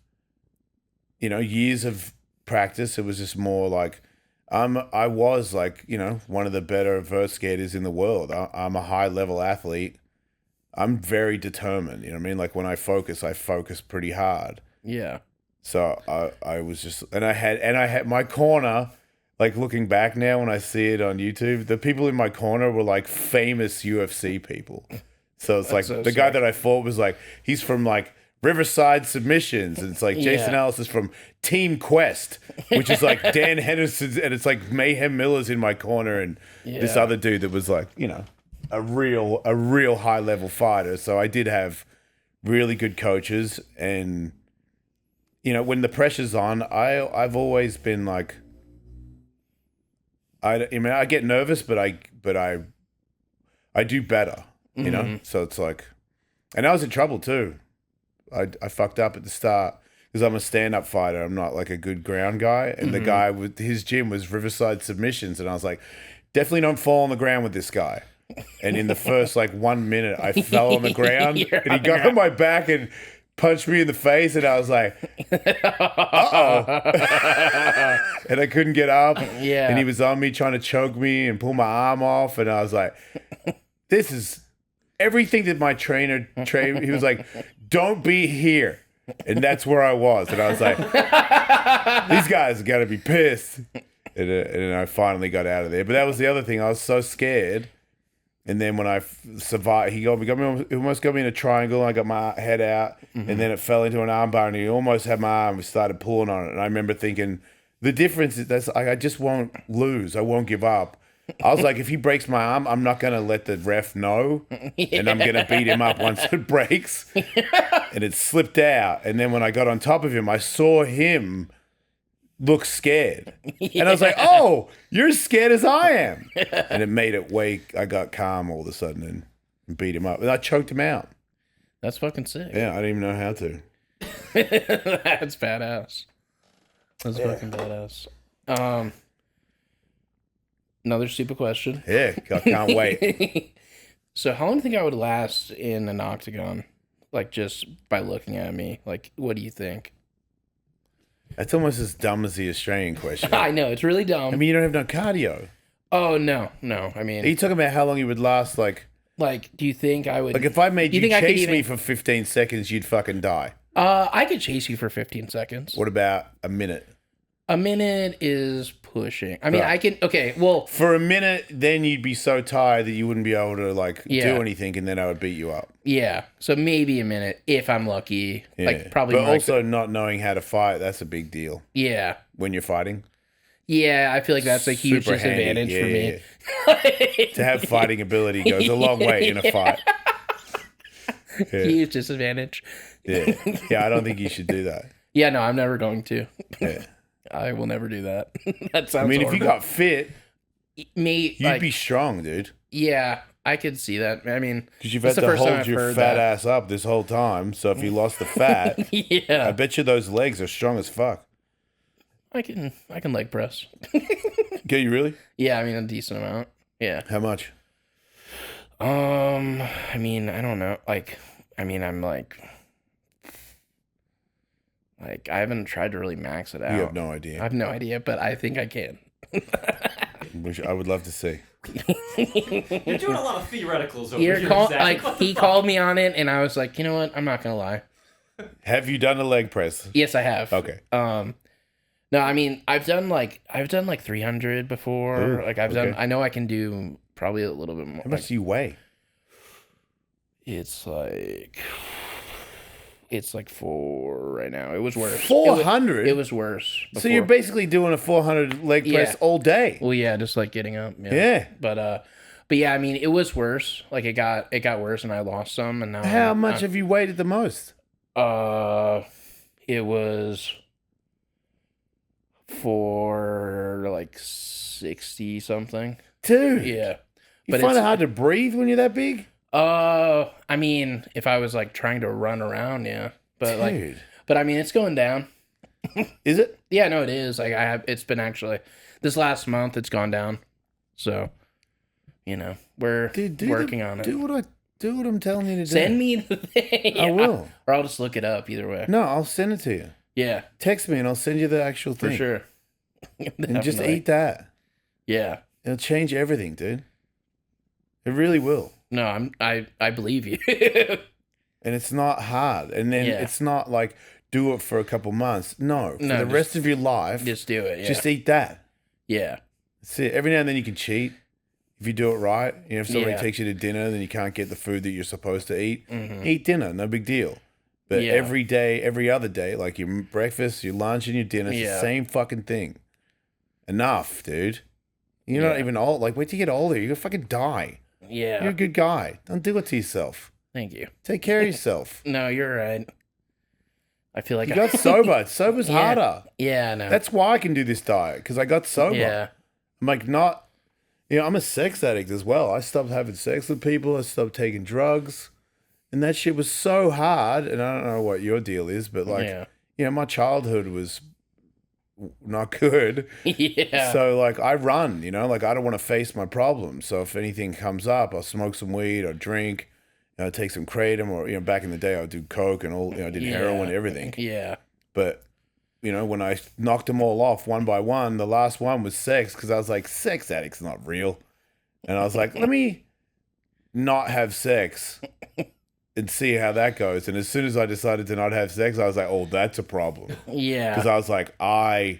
years of practice. It was just more like, I was like, one of the better vert skaters in the world. I'm a high level athlete. I'm very determined. You know what I mean? Like when I focus pretty hard.
Yeah.
So I was just, and I had my corner, like looking back now when I see it on YouTube, the people in my corner were like famous UFC people. So it's like
so
the guy
sick.
that I fought was like, he's from like Riverside Submissions. And it's like Jason Ellis is from Team Quest, which is like Dan Henderson's, and it's like Mayhem Miller's in my corner, and this other dude that was like, a real high level fighter. So I did have really good coaches, and when the pressure's on, I've always been like, I mean I get nervous, but I do better, So it's like, and I was in trouble too. I fucked up at the start because I'm a stand-up fighter. I'm not like a good ground guy. And the guy with his gym was Riverside Submissions. And I was like, definitely don't fall on the ground with this guy. And in the first like 1 minute, I fell on the ground and he got on my back and punched me in the face. And I was like, uh-oh. And I couldn't get up.
Yeah.
And he was on me trying to choke me and pull my arm off. And I was like, this is everything that my trainer trained. He was like, don't be here. And that's where I was. And I was like, these guys are going to be pissed. And then I finally got out of there. But that was the other thing. I was so scared. And then when I survived, he almost got me in a triangle. And I got my head out. And then it fell into an arm bar. And he almost had my arm. We started pulling on it. And I remember thinking, the difference is I just won't lose. I won't give up. I was like, if he breaks my arm, I'm not going to let the ref know. And I'm going to beat him up once it breaks. And it slipped out. And then when I got on top of him, I saw him look scared. And I was like, oh, you're as scared as I am. And it made it I got calm all of a sudden and beat him up. And I choked him out.
That's fucking sick.
Yeah, I didn't even know how to.
That's badass. That's fucking badass. Another stupid question.
Yeah, I can't wait.
So how long do you think I would last in an octagon? Like, just by looking at me. Like, what do you think?
That's almost as dumb as the Australian question.
I know, it's really dumb.
I mean, you don't have no cardio.
Oh, no. I mean...
Are you talking about how long you would last, like...
Like, do you think I would...
Like, if I made you
think
chase me for 15 seconds, you'd fucking die.
I could chase you for 15 seconds.
What about a minute?
A minute is pushing. I mean,
Right.
I can... Okay, well...
For a minute, then you'd be so tired that you wouldn't be able to, like,
Yeah.
do anything, and then I would beat you up.
Yeah, so maybe a minute, if I'm lucky.
Yeah.
Like, probably
But
more
also not knowing how to fight, that's a big deal
Yeah.
when you're fighting.
Yeah, I feel like that's a huge
Super handy.
disadvantage for me.
Yeah. To have fighting ability goes a long way in a fight. Yeah.
Huge disadvantage.
Yeah. Yeah, I don't think you should do that.
Yeah, no, I'm never going to.
Yeah.
I will never do that. That sounds
I mean, if you
horrible.
got fit,
Me,
you'd
like,
be strong, dude.
yeah, I could see that. I mean,
Because you've
it's
had
the
to
first time
hold
I've
your
heard
fat
that.
ass up this whole time. So if you lost the fat,
Yeah,
I bet you those legs are strong as fuck.
I can leg press.
Can you really?
Yeah, I mean a decent amount. Yeah.
How much?
I mean, I don't know. Like, I mean, I'm like I haven't tried to really max it out.
You have no idea.
I have no idea, but I think I can.
Which I would love to see.
You're doing a lot of theoreticals over
You're
here,
call,
Zach.
like
What the
he
fuck?
called me on it, and I was like, you know what? I'm not gonna lie.
Have you done a leg press?
Yes, I have.
Okay.
No, I mean, I've done like 300 before.
Ooh,
Like I've
okay.
done. I know I can do probably a little bit more.
How much do you weigh?
It's like 4 right now. It was worse.
400?
It was worse.
So you're
before.
basically doing a 400 leg press
Yeah.
all day.
Well, yeah, just like getting up.
Yeah.
But yeah, I mean, it was worse. Like it got worse, and I lost some, and now.
How much have you weighted the most?
It was for like 60 something.
Dude.
Yeah.
You
But
find it
it's-
hard to breathe when you're that big?
I mean, if I was like trying to run around, yeah. But
Dude.
but I mean, it's going down.
Is it?
Yeah, no, it is. Like it's been actually this last month, it's gone down. So, you know, we're working on it.
Do what I'm telling you to do.
Send me the thing.
I will.
Or I'll just look it up either way.
No, I'll send it to you.
Yeah,
Text me and I'll send you the actual
for
thing.
sure.
And just
Definitely.
eat that.
Yeah.
It'll change everything, dude. It really will.
No, I believe you.
And it's not hard. And then
Yeah.
it's not like do it for a couple months. No, for
No,
the
just-
rest of your life,
Just do it. Yeah.
just eat that.
yeah.
That's it. Every now and then you can cheat if you do it right. You know, if somebody
Yeah.
takes you to dinner, then you can't get the food that you're supposed to eat. Eat dinner, no big deal. But
Mm-hmm. Yeah.
every day, every other day, like your breakfast, your lunch, and your dinner, it's the
Yeah.
same fucking thing. Enough, dude. You're not
Yeah.
even old. Like, wait till you get older. You're gonna fucking die.
Yeah.
You're a good guy. Don't do it to yourself.
Thank you.
Take care of yourself.
No, you're right. I feel like
You got sober. Sober's
Yeah.
harder.
Yeah, no.
That's why I can do this diet, because I got sober.
Yeah.
I'm like, not, I'm a sex addict as well. I stopped having sex with people. I stopped taking drugs. And that shit was so hard. And I don't know what your deal is, but like,
Yeah.
my childhood was not good.
Yeah.
So like I run, like I don't want to face my problems. So if anything comes up, I'll smoke some weed or drink, take some kratom, or, back in the day I would do coke and all, I did heroin, everything.
Yeah.
But, when I knocked them all off one by one, the last one was sex, because I was like, sex addict's not real. And I was like, let me not have sex and see how that goes. And as soon as I decided to not have sex, I was like, oh, that's a problem.
Yeah.
Because I was like, I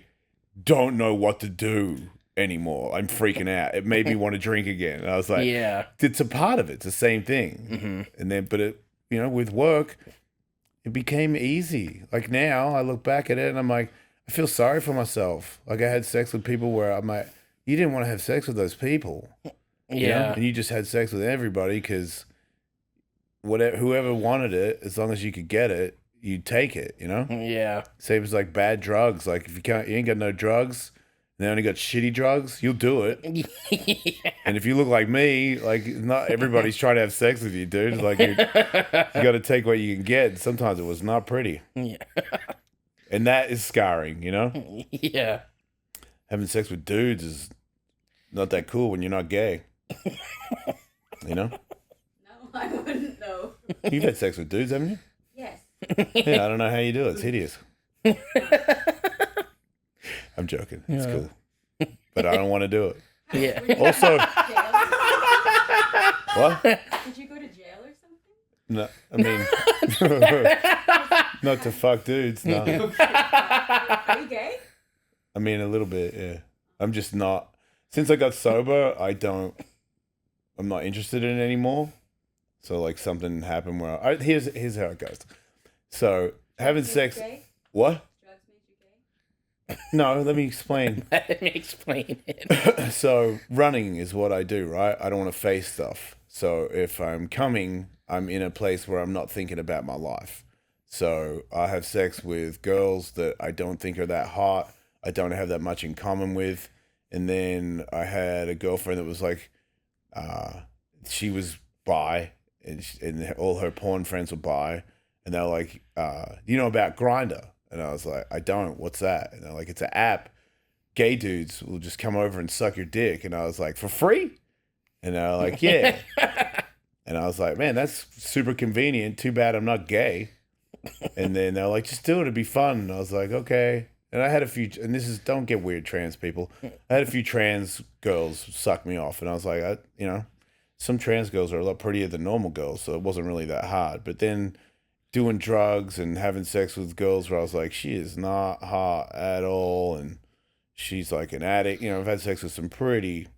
don't know what to do anymore. I'm freaking out. It made me want to drink again. And I was like,
Yeah.
it's a part of it. It's the same thing.
Mm-hmm.
And then, but it, with work, it became easy. Like now I look back at it and I'm like, I feel sorry for myself. Like I had sex with people where I'm like, you didn't want to have sex with those people. you know?
Yeah.
And you just had sex with everybody because whoever wanted it, as long as you could get it, you take it, you know?
Yeah.
Same as like bad drugs. Like if you ain't got no drugs, and they only got shitty drugs, you'll do it.
Yeah.
And if you look like me, like not everybody's trying to have sex with you, dude. Like you got to take what you can get. Sometimes it was not pretty.
Yeah.
And that is scarring, you know?
Yeah.
Having sex with dudes is not that cool when you're not gay. You know?
No, I wouldn't know.
You've had sex with dudes, haven't you?
Yes.
Yeah, I don't know how you do it. It's hideous. I'm joking. It's cool. But I don't want to do it.
Yeah.
Also,
Jail?
what?
Did you go to jail or something?
No, I mean, not to fuck dudes, no.
Are you gay?
I mean, a little bit, yeah. I'm just not. Since I got sober, I'm not interested in it anymore. So, like, something happened where here's how it goes. So, having
Drugs made you
sex.
gay?
What?
Drugs made you gay?
No, let me explain.
Let me explain it.
So, running is what I do, right? I don't want to face stuff. So, if I'm coming, I'm in a place where I'm not thinking about my life. So, I have sex with girls that I don't think are that hot. I don't have that much in common with. And then I had a girlfriend that was like, she was bi, and all her porn friends were bi. And they're like, you know about Grindr? And I was like, I don't. What's that? And they're like, it's an app. Gay dudes will just come over and suck your dick. And I was like, for free? And they're like, yeah. And I was like, man, that's super convenient. Too bad I'm not gay. And then they're like, just do it. It'd be fun. And I was like, okay. And I had a few, and this is, don't get weird, trans people. I had a few trans girls suck me off. And I was like, you know, some trans girls are a lot prettier than normal girls. So it wasn't really that hard. But then doing drugs and having sex with girls where I was like, she is not hot at all. And she's like an addict. You know, I've had sex with some pretty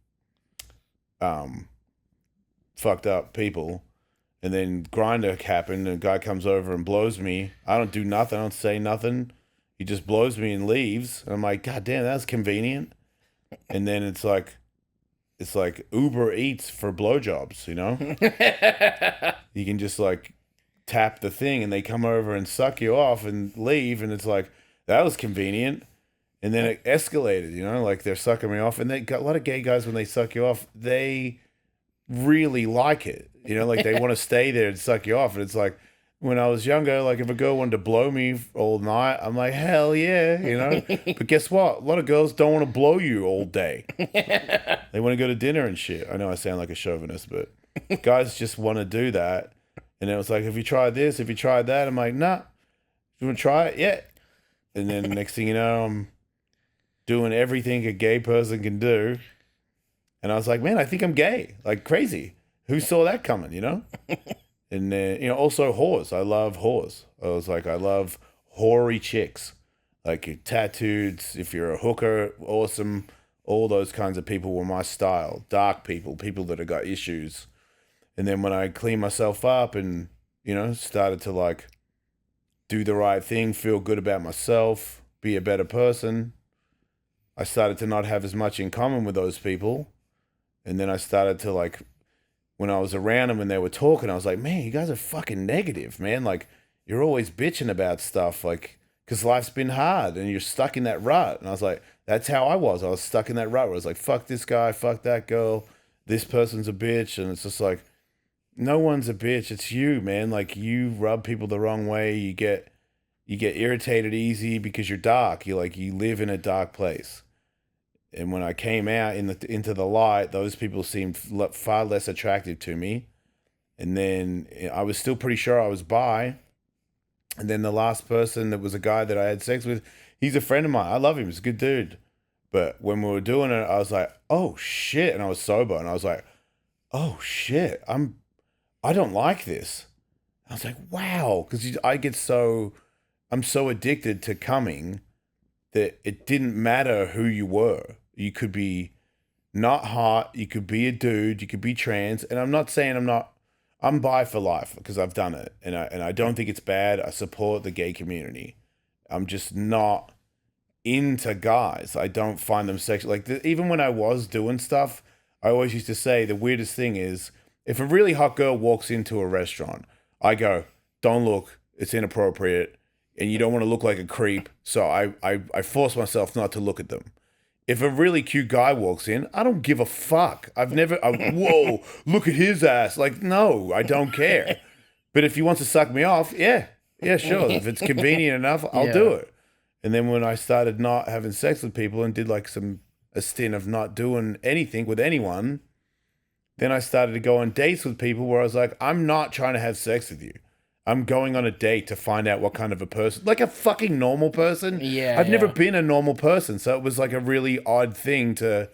fucked up people. And then Grindr happened, and a guy comes over and blows me. I don't do nothing. I don't say nothing. He just blows me and leaves. And I'm like, God damn, that's convenient. And then it's like Uber Eats for blowjobs, you know? You can just like tap the thing and they come over and suck you off and leave. And it's like, that was convenient. And then it escalated, you know, like they're sucking me off. And they got a lot of gay guys, when they suck you off, they really like it. You know, like they want to stay there and suck you off. And it's like, when I was younger, like if a girl wanted to blow me all night, I'm like, hell yeah, you know? But guess what? A lot of girls don't want to blow you all day. They want to go to dinner and shit. I know I sound like a chauvinist, but guys just want to do that. And it was like, have you tried this? Have you tried that? I'm like, nah. You want to try it? Yeah. And then next thing you know, I'm doing everything a gay person can do. And I was like, man, I think I'm gay. Like crazy. Who saw that coming, you know? And then, you know, also whores. I love whores. I was like, I love hoary chicks. Like you're tattooed, if you're a hooker, awesome. All those kinds of people were my style. Dark people, people that have got issues. And then when I cleaned myself up and, you know, started to like do the right thing, feel good about myself, be a better person, I started to not have as much in common with those people. And then I started to like, when I was around them and they were talking, I was like, man, you guys are fucking negative, man. Like, you're always bitching about stuff, like, because life's been hard and you're stuck in that rut. And I was like, that's how I was. I was stuck in that rut where I was like, fuck this guy, fuck that girl, this person's a bitch. And it's just like, no one's a bitch. It's you, man. Like, you rub people the wrong way. You get irritated easy because you're dark. You live in a dark place. And when I came out into the light, those people seemed far less attractive to me. And then I was still pretty sure I was bi. And then the last person that was a guy that I had sex with, he's a friend of mine. I love him. He's a good dude. But when we were doing it, I was like, oh shit. And I was sober. And I was like, oh shit. I don't like this. I was like, wow. Because I'm so addicted to coming that it didn't matter who you were. You could be not hot, you could be a dude, you could be trans, and I'm not saying I'm bi for life because I've done it, and I don't think it's bad. I support the gay community. I'm just not into guys. I don't find them sexual. Like even when I was doing stuff, I always used to say the weirdest thing is if a really hot girl walks into a restaurant, I go, don't look, it's inappropriate, and you don't want to look like a creep. So I force myself not to look at them. If a really cute guy walks in, I don't give a fuck. Whoa, look at his ass. Like, no, I don't care. But if he wants to suck me off, yeah, sure. If it's convenient enough, I'll do it. And then when I started not having sex with people and did like a stint of not doing anything with anyone, then I started to go on dates with people where I was like, I'm not trying to have sex with you. I'm going on a date to find out what kind of a person, like a fucking normal person.
Yeah.
I've never been a normal person. So it was like a really odd thing to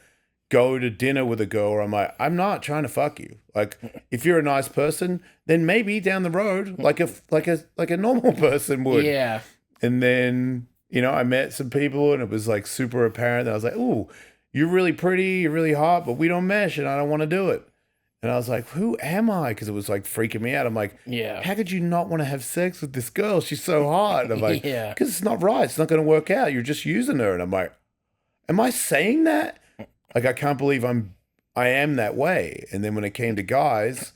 go to dinner with a girl where I'm like, I'm not trying to fuck you. Like, if you're a nice person, then maybe down the road, like a normal person would.
Yeah.
And then, I met some people and it was like super apparent that I was like, ooh, you're really pretty, you're really hot, but we don't mesh and I don't want to do it. And I was like, who am I? Because it was like freaking me out. I'm like, how could you not want to have sex with this girl? She's so hot. And I'm like, because it's not right. It's not going to work out. You're just using her. And I'm like, am I saying that? Like, I can't believe I am that way. And then when it came to guys,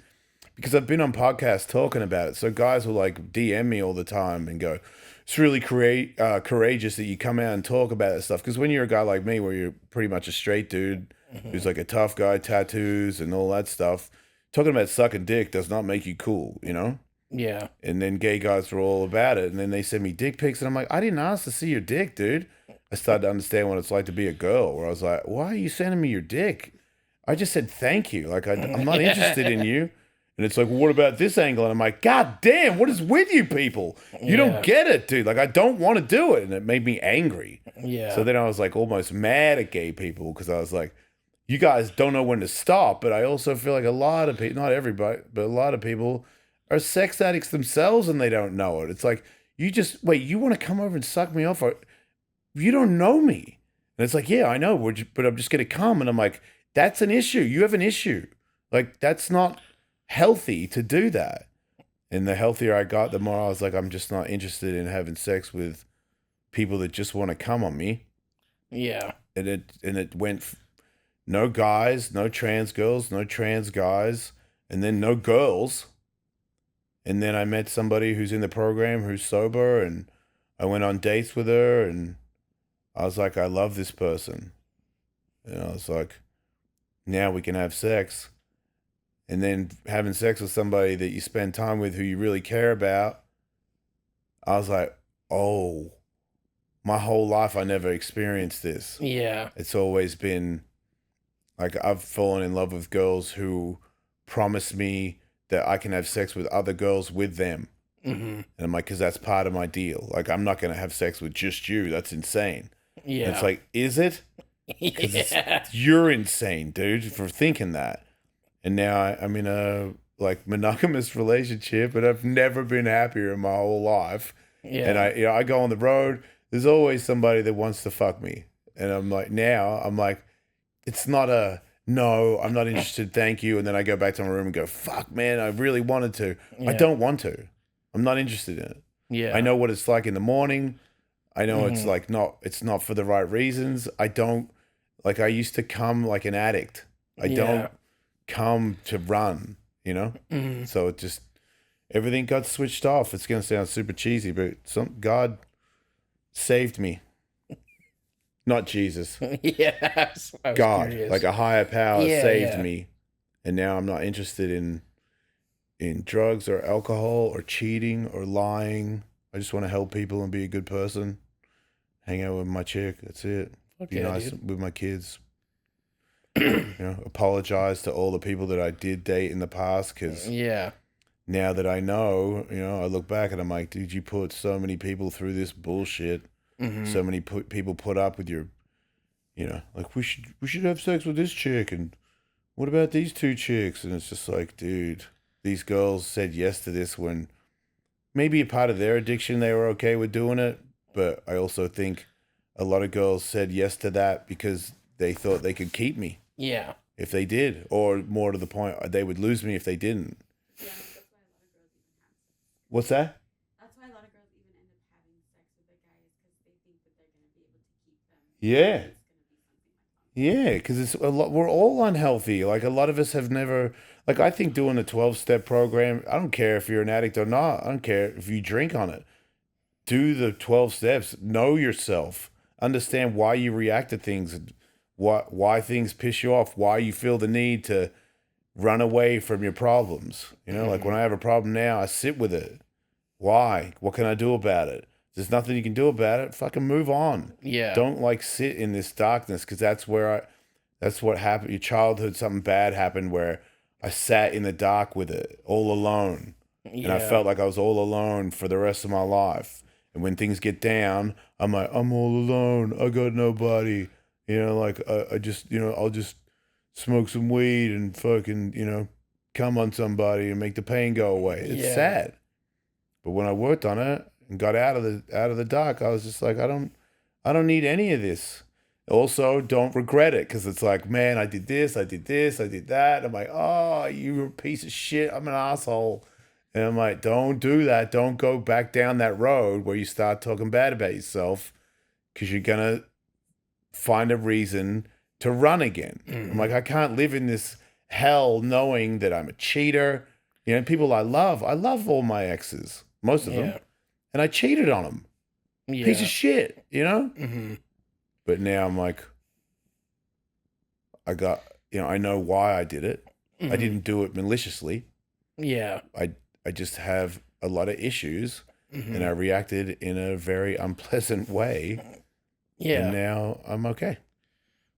because I've been on podcasts talking about it. So guys will like DM me all the time and go, it's really courageous that you come out and talk about that stuff. Because when you're a guy like me, where you're pretty much a straight dude, who's like a tough guy, tattoos and all that stuff, talking about sucking dick does not make you cool,
Yeah.
And then gay guys were all about it. And then they send me dick pics. And I'm like, I didn't ask to see your dick, dude. I started to understand what it's like to be a girl, where I was like, why are you sending me your dick? I just said thank you. Like, I'm not interested in you. And it's like, well, what about this angle? And I'm like, God damn, what is with you people? You don't get it, dude. Like, I don't want to do it. And it made me angry.
Yeah.
So then I was like almost mad at gay people because I was like, you guys don't know when to stop. But I also feel like a lot of people, not everybody, but a lot of people are sex addicts themselves and they don't know it. It's like, you want to come over and suck me off? You don't know me. And it's like, yeah, I know, but I'm just going to come. And I'm like, that's an issue. You have an issue. Like, that's not healthy to do that. And the healthier I got, the more I was like, I'm just not interested in having sex with people that just want to come on me.
Yeah.
And it went no guys, no trans girls, no trans guys, and then no girls. And then I met somebody who's in the program who's sober, and I went on dates with her, and I was like, I love this person. And I was like, now we can have sex. And then having sex with somebody that you spend time with who you really care about, I was like, oh, my whole life I never experienced this.
Yeah.
It's always been like I've fallen in love with girls who promise me that I can have sex with other girls with them.
Mm-hmm.
And I'm like, because that's part of my deal. Like, I'm not going to have sex with just you. That's insane.
Yeah.
And it's like, is it? Because you're insane, dude, for thinking that. And now I'm in a like monogamous relationship, and I've never been happier in my whole life.
Yeah.
And I go on the road. There's always somebody that wants to fuck me. And I'm like, it's not a, no, I'm not interested, thank you. And then I go back to my room and go, fuck, man, I really wanted to.
Yeah.
I don't want to. I'm not interested in it.
Yeah.
I know what it's like in the morning. I know it's like it's not for the right reasons. I I used to come like an addict. I don't come to run, So it just, everything got switched off. It's going to sound super cheesy, but God saved me. Not Jesus.
Yes.
God,
curious.
like a higher power saved me. And now I'm not interested in drugs or alcohol or cheating or lying. I just want to help people and be a good person. Hang out with my chick. That's it.
Okay,
be nice
dude.
with my kids. Apologize to all the people that I did date in the past, because now that I know, I look back and I'm like, dude, you put so many people through this bullshit.
Mm-hmm.
So many people put up with your, like we should have sex with this chick, and what about these two chicks? And it's just like, dude, these girls said yes to this when maybe a part of their addiction they were okay with doing it, but I also think a lot of girls said yes to that because they thought they could keep me.
Yeah.
If they did, or more to the point, they would lose me if they didn't.
Yeah, that's why a lot of girls even have sex.
What's that?
That's why a lot of girls even end up having sex with the guys, because they think that they're going to be able to keep them.
Yeah.
It's going to be something like
Yeah, because it's a lot. We're all unhealthy. Like a lot of us have never. Like I think doing a 12-step program. I don't care if you're an addict or not. I don't care if you drink on it. Do the 12 steps. Know yourself. Understand why you react to things. Why things piss you off. Why you feel the need to run away from your problems. You know, like when I have a problem now, I sit with it. Why? What can I do about it? There's nothing you can do about it. Fucking move on.
Yeah.
Don't like sit in this darkness because that's what happened. Your childhood, something bad happened where I sat in the dark with it all alone.
Yeah.
And I felt like I was all alone for the rest of my life. And when things get down, I'm like, I'm all alone. I got nobody. You know, like I just, you know, I'll just smoke some weed and fucking, you know, come on somebody and make the pain go away. It's sad. But when I worked on it and got out of the dark, I was just like, I don't need any of this. Also, don't regret it because it's like, man, I did this, I did that. I'm like, oh, you're a piece of shit. I'm an asshole. And I'm like, don't do that. Don't go back down that road where you start talking bad about yourself because you're going to find a reason to run again. I'm like, I can't live in this hell knowing that I'm a cheater. You know, people I love all my exes, most of them. And I cheated on them. Piece of shit, you know? But now I'm like, I know why I did it. I didn't do it maliciously.
Yeah.
I just have a lot of issues and I reacted in a very unpleasant way.
Yeah.
And now I'm okay.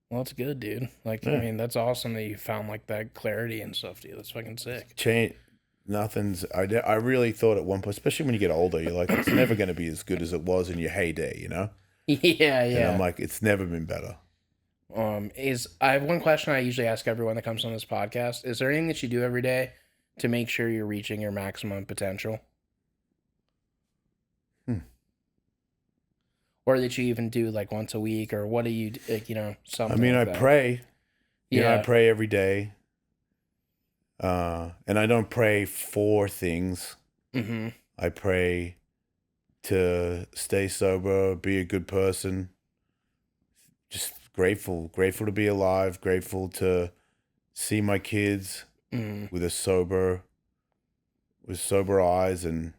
Well, that's good, dude. Like, I mean, that's awesome that you found like that clarity and stuff, dude. That's fucking sick.
I really thought at one point, especially when you get older, you're like, it's never going to be as good as it was in your heyday, you know?
Yeah.
And I'm like, it's never been better.
I have one question I usually ask everyone that comes on this podcast. Is there anything that you do every day to make sure you're reaching your maximum potential? Or that you even do like once a week, or what do you, like, you know, something?
I mean,
like
I
that?
pray. You know,
Yeah.
I pray every day. And I don't pray for things. I pray to stay sober, be a good person. Just grateful to be alive, grateful to see my kids with sober eyes and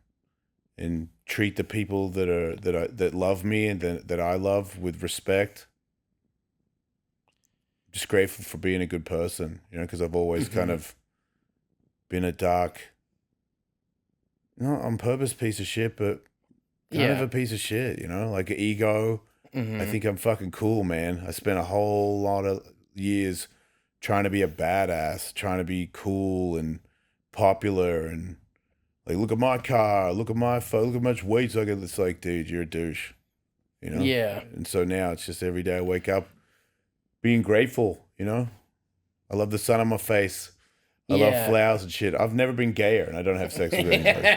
treat the people that love me and that I love with respect. Just grateful for being a good person, you know, because I've always kind of been a dark, not on purpose piece of shit, but kind of a piece of shit, you know, like an ego. I think I'm fucking cool, man. I spent a whole lot of years trying to be a badass, trying to be cool and popular and like, look at my car, look at my phone, look how much weight I get. It's like, dude, you're a douche, you know?
Yeah.
And so now it's just every day I wake up being grateful, you know? I love the sun on my face. I love flowers and shit. I've never been gayer and I don't have sex with anybody.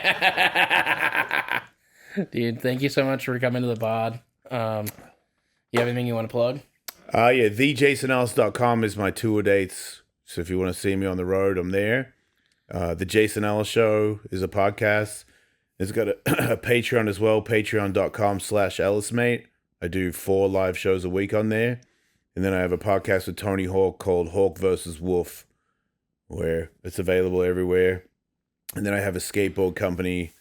Dude, thank you so much for coming to the pod. You have anything you want to plug?
Yeah, thejasonellis.com is my tour dates. So if you want to see me on the road, I'm there. The Jason Ellis Show is a podcast. It's got a Patreon as well, patreon.com/EllisMate. I do 4 live shows a week on there. And then I have a podcast with Tony Hawk called Hawk vs. Wolf, where it's available everywhere. And then I have a skateboard company,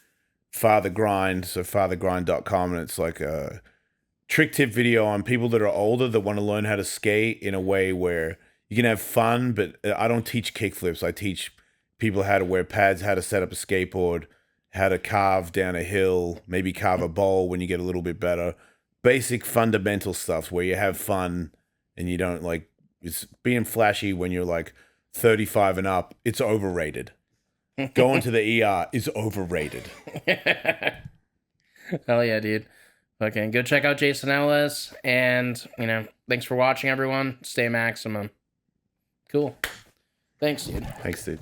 Father Grind, so fathergrind.com, and it's like a trick tip video on people that are older that want to learn how to skate in a way where you can have fun, but I don't teach kickflips. I teach people how to wear pads, how to set up a skateboard, how to carve down a hill, maybe carve a bowl when you get a little bit better. Basic fundamental stuff where you have fun and you don't like, it's being flashy when you're like 35 and up. It's overrated. Going to the ER is overrated.
Hell yeah, dude. Okay, go check out Jason Ellis. And, you know, thanks for watching, everyone. Stay maximum. Cool. Thanks, dude.
Thanks, dude.